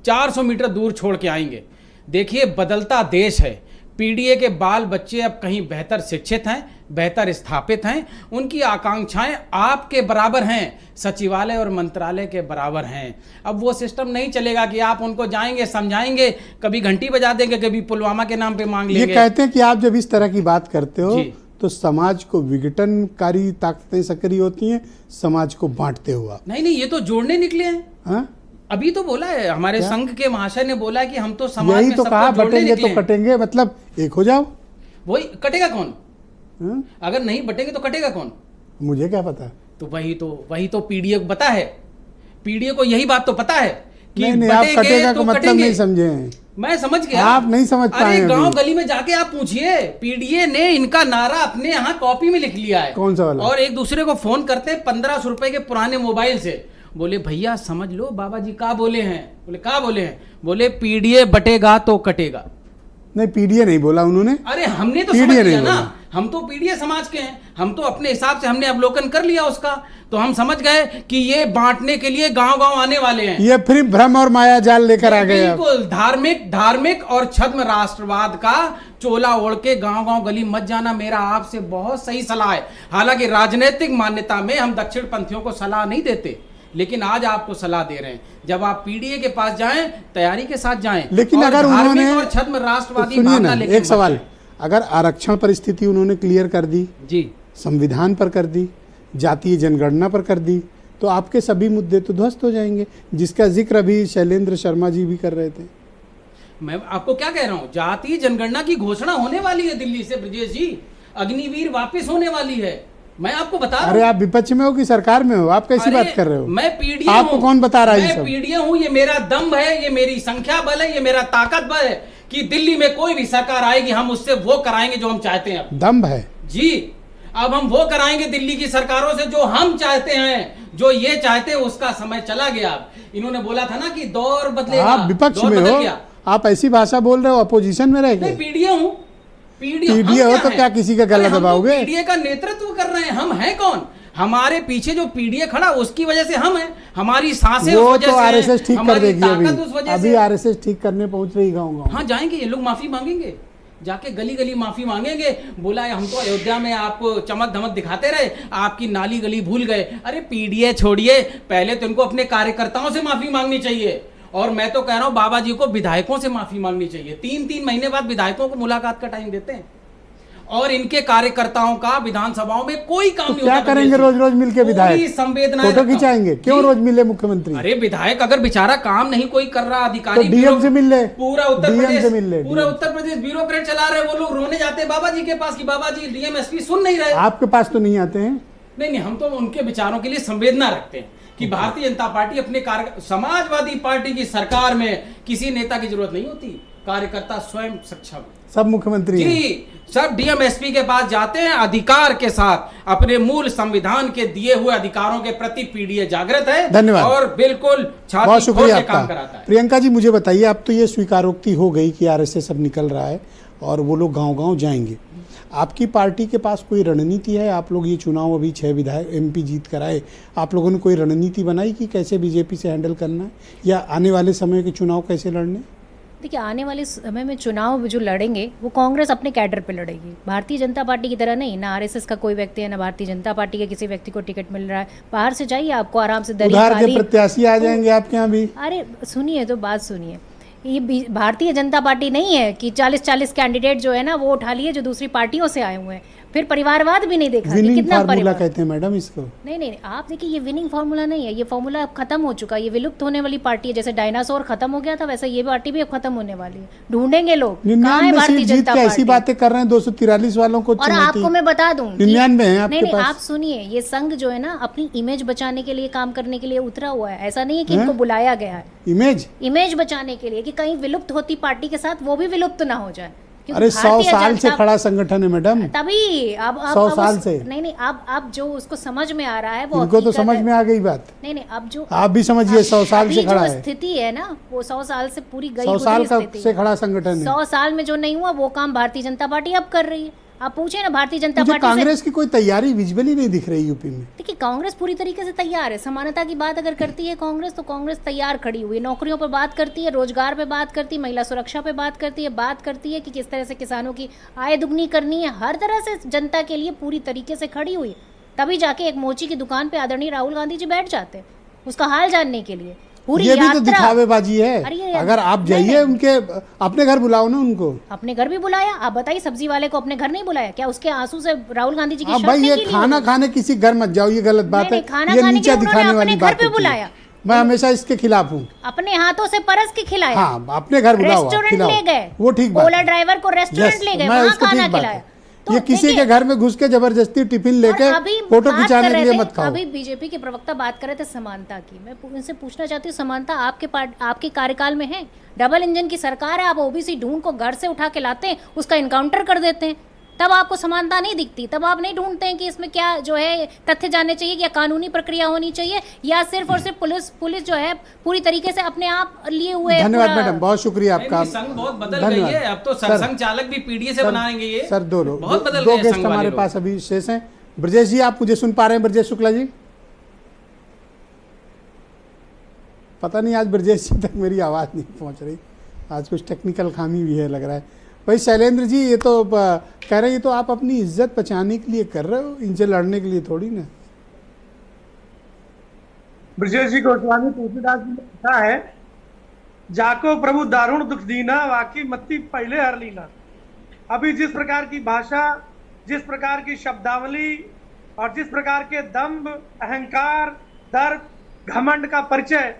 400 मीटर दूर छोड़ के आएंगे। देखिए, बदलता देश है, पीडीए के बाल बच्चे अब कहीं बेहतर शिक्षित हैं, बेहतर स्थापित हैं, उनकी आकांक्षाएं आपके बराबर हैं, सचिवालय और मंत्रालय के बराबर हैं। अब वो सिस्टम नहीं चलेगा कि आप उनको जाएंगे, समझाएंगे, कभी घंटी बजा देंगे, कभी पुलवामा के नाम पे मांग लेंगे। ये कहते हैं कि आप जब इस तरह की बात करते हो तो समाज को विघटनकारी ताकतें सक्रिय होती हैं, समाज को बांटते हुआ। नहीं, ये तो जोड़ने निकले हैं। हाँ? अभी तो बोला है हमारे संघ के महाशय ने बोला है कि हम तो समाज यही में तो कहा, बटेंगे तो कटेंगे, मतलब एक हो जाओ। वही कटेगा कौन? अगर नहीं बटेंगे तो कटेगा कौन? मुझे क्या पता। तो वही तो पीडीए को पता है, पीडीए को यही बात तो पता है कि नहीं, आप कटेगा तो मतलब नहीं समझे हैं। मैं समझ गया, आप नहीं समझ पाए। अरे गांव गली में जाके आप पूछिए, पीडीए ने इनका नारा अपने यहाँ कॉपी में लिख लिया है। कौन सा वाला? और एक दूसरे को फोन करते हैं 1500 रुपए के पुराने मोबाइल से, बोले भैया समझ लो बाबा जी का बोले हैं। बोले का बोले हैं? बोले पीडीए बटेगा तो कटेगा। नहीं, पीडीए नहीं बोला उन्होंने। अरे हमने तो समझ लिया ना, हम तो पीडीए समाज के हैं, हम तो अपने हिसाब से हमने अवलोकन कर लिया उसका, तो हम समझ गए कि ये बांटने के लिए गांव-गांव आने वाले हैं। ये फिर भ्रम और माया जाल लेकर आ गए। बिल्कुल धार्मिक और छद्म राष्ट्रवाद का चोला ओढ़ के गांव-गांव गली मत जाना, मेरा आपसे बहुत सही सलाह है। हालांकि राजनीतिक मान्यता में हम दक्षिण पंथियों को सलाह नहीं देते, लेकिन आज आपको सलाह दे रहे हैं, जब आप पीडीए के पास जाएं तैयारी के साथ जाएं। लेकिन अगर उन्होंने और छद्म राष्ट्रवादी सुनिए भावना ना, लेकर एक सवाल, अगर आरक्षण पर स्थिति उन्होंने क्लियर कर दी जी, संविधान पर कर दी, जातीय जनगणना पर कर दी, तो आपके सभी मुद्दे तो ध्वस्त हो जाएंगे, जिसका जिक्र अभी शैलेंद्र शर्मा जी भी कर रहे थे। मैं आपको क्या कह रहा हूं, जातीय जनगणना की घोषणा होने वाली है दिल्ली से ब्रजेश जी, अग्निवीर वापस होने वाली है, मैं आपको बता रहा हूं। अरे आप विपक्ष में हो कि सरकार में हो? आप कैसी बात कर रहे हो? मैं पीडीए हूं। आपको कौन बता रहा है? मैं पीडीए हूं, ये मेरा दम है, ये मेरी संख्या बल है, ये मेरा ताकत बल है कि दिल्ली में कोई भी सरकार आएगी हम उससे वो कराएंगे जो हम चाहते हैं। दम है जी, अब हम वो कराएंगे दिल्ली की सरकारों से जो हम चाहते हैं, जो ये चाहते हैं। उसका समय चला गया। इन्होंने बोला था ना कि दौर बदलेगा। आप विपक्ष में हो, आप ऐसी भाषा बोल रहे हो, अपोजिशन में रह गए। पीडीए हूं, पीडीए हो तो क्या किसी का गला दबाओगे? पीडीए का नेतृत्व कर रहे हैं, हम हैं कौन? हमारे पीछे जो पीडीए खड़ा उसकी वजह से हम हैं, हमारी सांसें वो उस वजह तो से आरएसएस ठीक कर देगी। अभी है। आरएसएस ठीक करने पहुंच रही गाँव। हाँ जाएंगे ये लोग, माफी मांगेंगे, जाके गली गली माफी मांगेंगे। बोला हम तो अयोध्या में आपको चमक धमक दिखाते रहे, आपकी नाली गली भूल गए। अरे पीडीए छोड़िए, पहले तो इनको अपने कार्यकर्ताओं से माफी मांगनी चाहिए। और मैं तो कह रहा हूँ बाबा जी को विधायकों से माफी मांगनी चाहिए। 3-3 महीने बाद विधायकों को मुलाकात का टाइम देते हैं और इनके कार्यकर्ताओं का विधानसभाओं में कोई काम नहीं क्या होता। करेंगे रोज रोज मिलके विधायक? संवेदना फोटो खिंचाएंगे? क्यों रोज मिले मुख्यमंत्री? अरे विधायक अगर बेचारा काम नहीं कोई कर रहा, अधिकारी तो डीएम से मिल ले, पूरा उत्तर डीएम प्रदेश से मिल ले, पूरा उत्तर प्रदेश ब्यूरोक्रेट चला रहे, वो लोग रोने जाते हैं बाबा जी के पास कि बाबा जी डीएम एसपी सुन नहीं रहे। आपके पास तो नहीं आते हैं? नहीं, हम तो उनके विचारों के लिए संवेदना रखते हैं कि भारतीय जनता पार्टी अपने समाजवादी पार्टी की सरकार में किसी नेता की जरूरत नहीं होती, कार्यकर्ता स्वयं सक्षम, सब मुख्यमंत्री जी, सब डीएम एसपी के पास जाते हैं, अधिकार के साथ अपने मूल संविधान के दिए हुए अधिकारों के प्रति पीडीए जागृत है। धन्यवाद और बिल्कुल बहुत शुक्रिया काम कराता आपका। है। प्रियंका जी मुझे बताइए, अब तो ये स्वीकारोक्ति हो गई कि आरएसएस अब निकल रहा है और वो लोग गांव-गांव जाएंगे। आपकी पार्टी के पास कोई रणनीति है? आप लोग ये चुनाव अभी 6 विधायक एमपी जीत कर आए, आप लोगों ने कोई रणनीति बनाई कि कैसे बीजेपी से हैंडल करना है या आने वाले समय के चुनाव कैसे लड़ने? देखिए, आने वाले समय में चुनाव जो लड़ेंगे वो कांग्रेस अपने कैडर पे लड़ेगी, भारतीय जनता पार्टी की तरह नहीं। ना आरएसएस का कोई व्यक्ति है, ना भारतीय जनता पार्टी के किसी व्यक्ति को टिकट मिल रहा है। बाहर से जाइए, आपको आराम से उधार के प्रत्याशी आ जाएंगे आपके यहाँ भी। अरे सुनिए तो बात सुनिए, ये भारतीय जनता पार्टी नहीं है कि 40-40 कैंडिडेट जो है ना वो उठा लिए जो दूसरी पार्टियों से आए हुए हैं, फिर परिवारवाद भी नहीं देखा। विनिंग फार्मूला कहते हैं मैडम इसको। नहीं, आप देखिए, ये विनिंग फार्मूला नहीं है, ये फार्मूला अब खत्म हो चुका है, ये विलुप्त होने वाली पार्टी है। जैसे डायनासोर खत्म हो गया था, वैसे ये पार्टी भी अब खत्म होने वाली है। ढूंढेंगे लोग, कहाँ है भारतीय जनता पार्टी? ऐसी बातें कर रहे हैं 243 वालों को। और आपको मैं बता दूं 99 है आपके पास। आप सुनिए, ये संघ जो है ना अपनी इमेज बचाने के लिए काम करने के लिए उतरा हुआ है। ऐसा नहीं है कि इनको बुलाया गया है इमेज बचाने के लिए कि कहीं विलुप्त होती पार्टी के साथ वो भी विलुप्त ना हो जाए। अरे 100 साल से खड़ा संगठन है मैडम, तभी अब 100 साल से नहीं, अब जो उसको समझ में आ रहा है वो इनको तो समझ में आ गई बात। नहीं, अब जो आप भी समझिए 100 साल से खड़ा है, स्थिति है ना वो 100 साल से पूरी गई 100 साल से खड़ा संगठन है। 100 साल में जो नहीं हुआ वो काम भारतीय जनता पार्टी अब कर रही है। आप पूछे ना भारतीय जनता पार्टी कांग्रेस की कोई तैयारी विजुअली नहीं दिख रही यूपी में। देखिए, कांग्रेस पूरी तरीके से तैयार है। समानता की बात अगर करती है कांग्रेस, तो कांग्रेस तैयार खड़ी हुई है। नौकरियों पर बात करती है, रोजगार पे बात करती है, महिला सुरक्षा पे बात करती है कि किस तरह से किसानों की आय दुगनी करनी है। हर तरह से जनता के लिए पूरी तरीके से खड़ी हुई है। तभी जाके एक मोची की दुकान पे आदरणीय राहुल गांधी जी बैठ जाते हैं उसका हाल जानने के लिए। पूरी ये भी तो दिखावेबाजी है। अगर आप जाइए उनके अपने घर बुलाओ ना, उनको अपने घर भी बुलाया। आप बताइए, सब्जी वाले को अपने घर नहीं बुलाया क्या? उसके आंसू से राहुल गांधी जी की शर्त भाई ये खाना खाने किसी घर मत जाओ, ये गलत बात है। ये नीचा दिखाने वाली बात है। बुलाया, मैं हमेशा इसके खिलाफ हूँ। अपने हाथों से परस के खिलाया। हाँ, अपने घर बुलाओ, रेस्टोरेंट ले गए, वो ठीक बात। ओला ड्राइवर को रेस्टोरेंट ले गए, वहाँ खाना खिलाया। ये किसी के घर में घुस के जबरदस्ती टिफिन लेके फोटो खिंचाने के लिए मत खाओ। अभी बीजेपी के प्रवक्ता बात कर रहे थे समानता की। मैं उनसे पूछना चाहती हूँ, समानता आपके कार्यकाल में है? डबल इंजन की सरकार है, आप ओबीसी ढूंढ को घर से उठा के लाते हैं, उसका इनकाउंटर कर देते हैं, तब आपको समानता नहीं दिखती। तब आप नहीं ढूंढते हैं कि इसमें क्या जो है तथ्य जानने चाहिए, या कानूनी प्रक्रिया होनी चाहिए, या सिर्फ और सिर्फ पुलिस जो है पूरी तरीके से अपने आप लिए हुए। धन्यवाद मैडम, बहुत शुक्रिया आपका। संघ बहुत बदल गई है, अब तो सरसंघ चालक भी पीडीए से बनाएंगे। ये सर दो गेस्ट हमारे पास अभी शेष हैं। ब्रजेश जी, आप मुझे सुन पा रहे हैं? ब्रजेश शुक्ला जी, पता नहीं आज ब्रजेश जी तक मेरी आवाज नहीं पहुंच रही, आज कुछ टेक्निकल खामी भी है लग रहा है। भाई शैलेंद्र जी, ये तो कह रहे हैं तो आप अपनी इज्जत बचाने के लिए कर रहे हो, इनसे लड़ने के लिए थोड़ी ना। ब्रजेश जी गोस्वामी तुलसीदास जी ने लिखा है, जाको प्रभु दारुण दुख दीना, वाकी मत्ती पहले हर लीना। अभी जिस प्रकार की भाषा, जिस प्रकार की शब्दावली और जिस प्रकार के दम्भ, अहंकार, दर्प, घमंड का परिचय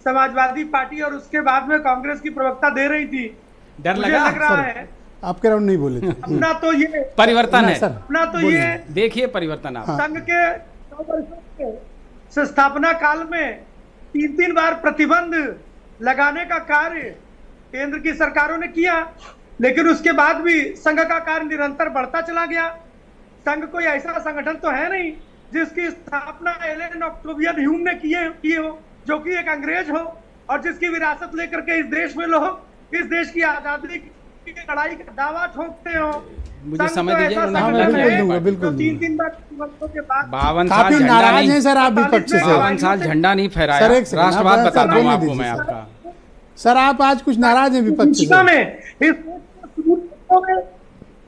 समाजवादी पार्टी और उसके बाद में कांग्रेस की प्रवक्ता दे रही थी, डर लग रहा है आपके राउंड नहीं बोले थे। अपना तो ये परिवर्तन है, अपना तो ये देखिए परिवर्तन आप। संघ के 100 वर्षों के स्थापना काल में 3 बार प्रतिबंध लगाने का कार्य केंद्र की सरकारों ने किया, लेकिन उसके बाद भी संघ का कार्य निरंतर बढ़ता चला गया। संघ कोई ऐसा संगठन तो है नहीं जिसकी स्थापना एलन ऑक्टेवियन ह्यूम ने किए हो, जो कि एक अंग्रेज हो और जिसकी विरासत लेकर के इस देश में लोग इस देश की आजादी की लड़ाई का दावा ठोकते हो। मुझे समझ दीजिए, बिल्कुल 3 बार के बाद 52 काफी नाराज हैं सर आप विपक्ष से। 52 साल झंडा नहीं फहराया। राष्ट्रवाद बताता हूँ आपको मैं आपका। सर आप आज कुछ नाराज हैं विपक्ष से। में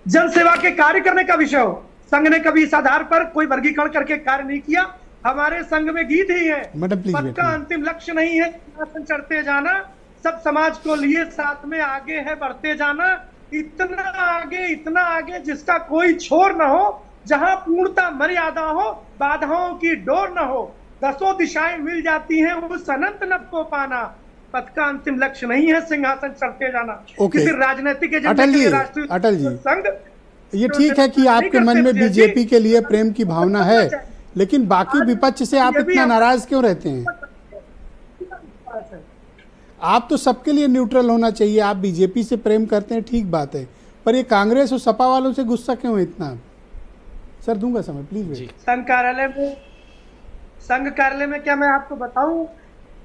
जन सेवा के कार्य करने का विषय हो, संघ ने कभी इस आधार पर कोई वर्गीकरण करके कार्य नहीं किया। हमारे संघ में गीत ही है, पद का अंतिम लक्ष्य नहीं है चढ़ते जाना, सब समाज को लिए साथ में आगे है बढ़ते जाना, इतना आगे जिसका कोई छोर न हो, जहां पूर्णता मर्यादा हो, बाधाओं की डोर न हो, दसों दिशाएं मिल जाती हैं उस अनंत नभ को पाना। पथ का अंतिम लक्ष्य नहीं है सिंहासन चढ़ते जाना। किसी राजनीतिक एजेंडे अटल के जी, लिए राष्ट्रीय अटल जी, संघ ये ठीक है कि आपके मन में बीजेपी के लिए प्रेम की भावना है, लेकिन बाकी विपक्ष से आप इतना नाराज क्यों रहते हैं? आप तो सबके लिए न्यूट्रल होना चाहिए। आप बीजेपी से प्रेम करते हैं, ठीक बात है, पर ये कांग्रेस और सपा वालों से गुस्सा क्यों है इतना? सर दूंगा समय, प्लीज। संघ कार्यालय में क्या मैं आपको बताऊं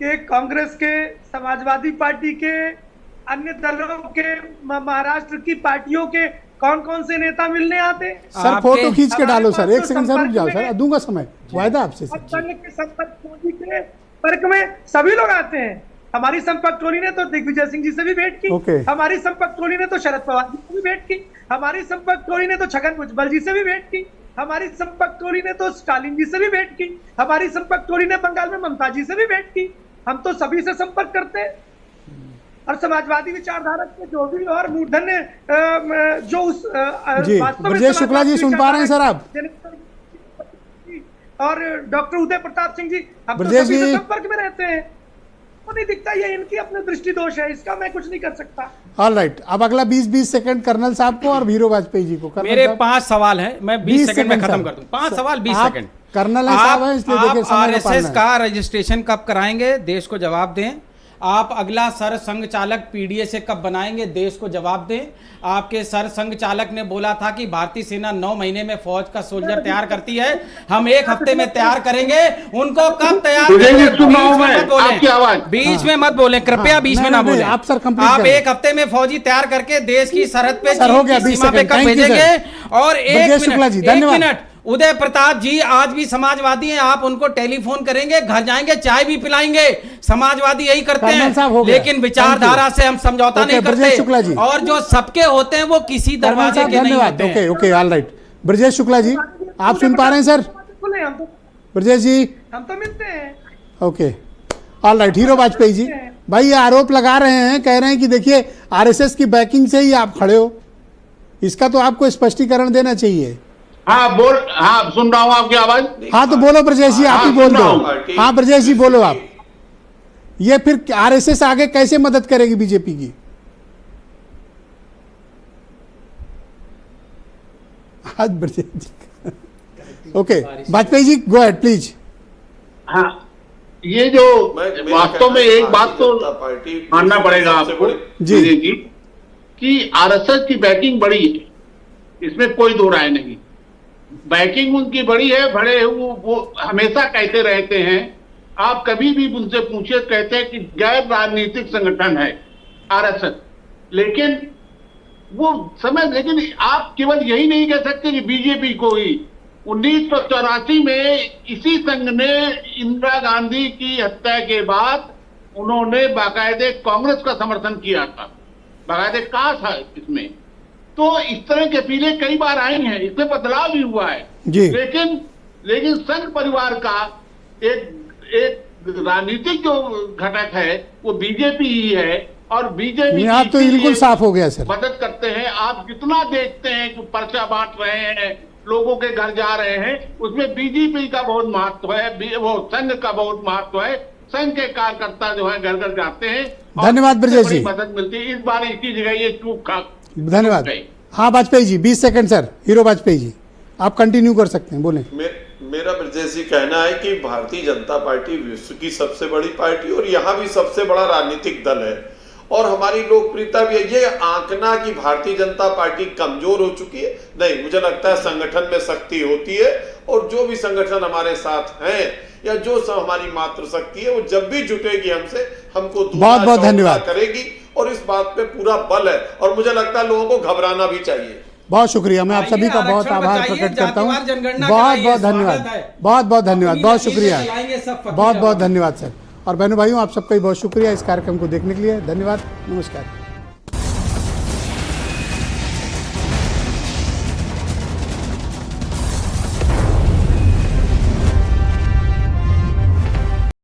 कि कांग्रेस के, समाजवादी पार्टी के, अन्य दलों के, महाराष्ट्र की पार्टियों के कौन कौन से नेता मिलने आते? सर फोटो खींच के डालो सर, एक सेकंड सर रुक जाओ सर, दूंगा समय, वायदा आपसे सर। संघ के संपर्क में सभी लोग आते हैं। हमारी संपर्क टोली ने तो दिग्विजय सिंह जी से भी भेंट की, हमारी संपर्क टोली ने तो शरद पवार जी से भी भेंट की, हमारी संपर्क टोली ने तो छगन भुजबल जी से भी भेंट की, हमारी संपर्क टोली ने तो स्टालिन जी से भी भेंट की, हमारी संपर्क टोली ने बंगाल में ममता जी से भी भेंट की। हम तो सभी से संपर्क करते हैं, और समाजवादी विचारधारा के जो भी और मूर्धन्य जो उस ब्रजेश शुक्ला जी सुन पा रहे हैं सर आप? और डॉक्टर उदय प्रताप सिंह जी, हम तो सभी से संपर्क में रहते हैं। नहीं दिखता, ये इनकी अपने दृष्टि दोष है, इसका मैं कुछ नहीं कर सकता। ऑलराइट, अब अगला 20-20 सेकंड कर्नल साहब को और वीरो वाजपेयी जी को। मेरे 5 सवाल हैं, मैं 20 सेकंड में खत्म कर दूं। 5 सवाल 20 सेकंड। कर्नल साहब हैं, इसलिए देखिए आरएसएस का रजिस्ट्रेशन कब कराएंगे, देश को जवाब दें। आप अगला सर संघ चालक पीडीए से कब बनाएंगे, देश को जवाब दें। आपके सर संघ चालक ने बोला था कि भारतीय सेना 9 महीने में फौज का सोल्जर तैयार करती है, हम 1 हफ्ते में तैयार करेंगे। उनको कब तैयार करेंगे? बीच में मत बोले कृपया, बीच में ना बोले। आप 1 हफ्ते में फौजी तैयार करके देश की सरहद पे, सीमा पे कब भेजेंगे? और 1 मिनट, उदय प्रताप जी आज भी समाजवादी हैं, आप उनको टेलीफोन करेंगे, घर जाएंगे, चाय भी पिलाएंगे। समाजवादी यही करते हैं, लेकिन विचारधारा से हम समझौता नहीं करते। और जो सबके होते हैं वो किसी दरवाजे के नहीं होते हैं। Okay alright. ब्रजेश शुक्ला जी आप सुन पा रहे हैं सर? ब्रजेश जी हम तो मिलते हैं। Okay alright. Hero Vajpayee ji, भाई ये आरोप लगा रहे हैं, कह रहे हैं कि देखिए आरएसएस की बैकिंग से ही आप खड़े हो, इसका तो आपको स्पष्टीकरण देना चाहिए। हाँ सुन रहा हूँ आपकी आवाज। हाँ तो बोलो ब्रजेश जी, आप ही बोल दो। हाँ ब्रजेश जी बोलो आप। ये फिर आरएसएस आगे कैसे मदद करेगी बीजेपी की? आज Brajesh ji okay, Vajpayee ji go ahead please. हाँ, ये जो वास्तव में एक बात तो मानना पड़ेगा आपको जी कि आरएसएस की बैकिंग बड़ी है, इसमें कोई दो राय नहीं। बैकिंग उनकी बड़ी है, बड़े वो हमेशा कहते रहते हैं, आप कभी भी उनसे पूछिए, कहते हैं कि गैर राजनीतिक संगठन है आरएसएस। लेकिन वो लेकिन आप केवल यही नहीं कह सकते कि बीजेपी को ही। 1984 में इसी संघ ने इंदिरा गांधी की हत्या के बाद उन्होंने बाकायदे कांग्रेस का समर्थन किया था, बाकायदे कहा था इसमें। तो इस तरह के पीले कई बार आए हैं, इसमें बदलाव भी हुआ है जी। लेकिन संघ परिवार का एक राजनीतिक जो घटक है वो बीजेपी ही है, और बीजेपी आप तो बिल्कुल साफ हो गया सर। मदद करते हैं। आप जितना देखते हैं कि पर्चा बांट रहे हैं, लोगों के घर जा रहे हैं, उसमें बीजेपी का बहुत महत्व है, वो संघ का बहुत महत्व है। संघ के कार्यकर्ता जो है घर घर जाते हैं। धन्यवाद ब्रजेश जी, मदद मिलती है। इस बार इसकी जगह ये चूक खा। धन्यवाद। हाँ Vajpayee ji 20 second sir. Hero Vajpayee ji आप कंटिन्यू कर सकते हैं, बोलें। मेरा ब्रजेश जी कहना है कि भारतीय जनता पार्टी विश्व की सबसे बड़ी पार्टी और यहाँ भी सबसे बड़ा राजनीतिक दल है, और हमारी लोकप्रियता भी है। ये आंकना कि भारतीय जनता पार्टी कमजोर हो चुकी है, नहीं, मुझे लगता है संगठन में शक्ति होती है, और जो भी संगठन हमारे साथ हैं या जो हमारी मातृ शक्ति है वो जब भी जुटेगी हमसे, हमको बहुत बहुत धन्यवाद करेगी, और इस बात पे पूरा बल है, और मुझे लगता है लोगों को घबराना भी चाहिए। बहुत शुक्रिया, मैं आप सभी का बहुत आभार प्रकट करता हूँ। बहुत बहुत धन्यवाद, बहुत बहुत धन्यवाद, बहुत शुक्रिया, बहुत बहुत धन्यवाद सर। और बहनों भाइयों आप सबका भी बहुत शुक्रिया इस कार्यक्रम को देखने के लिए। धन्यवाद, नमस्कार।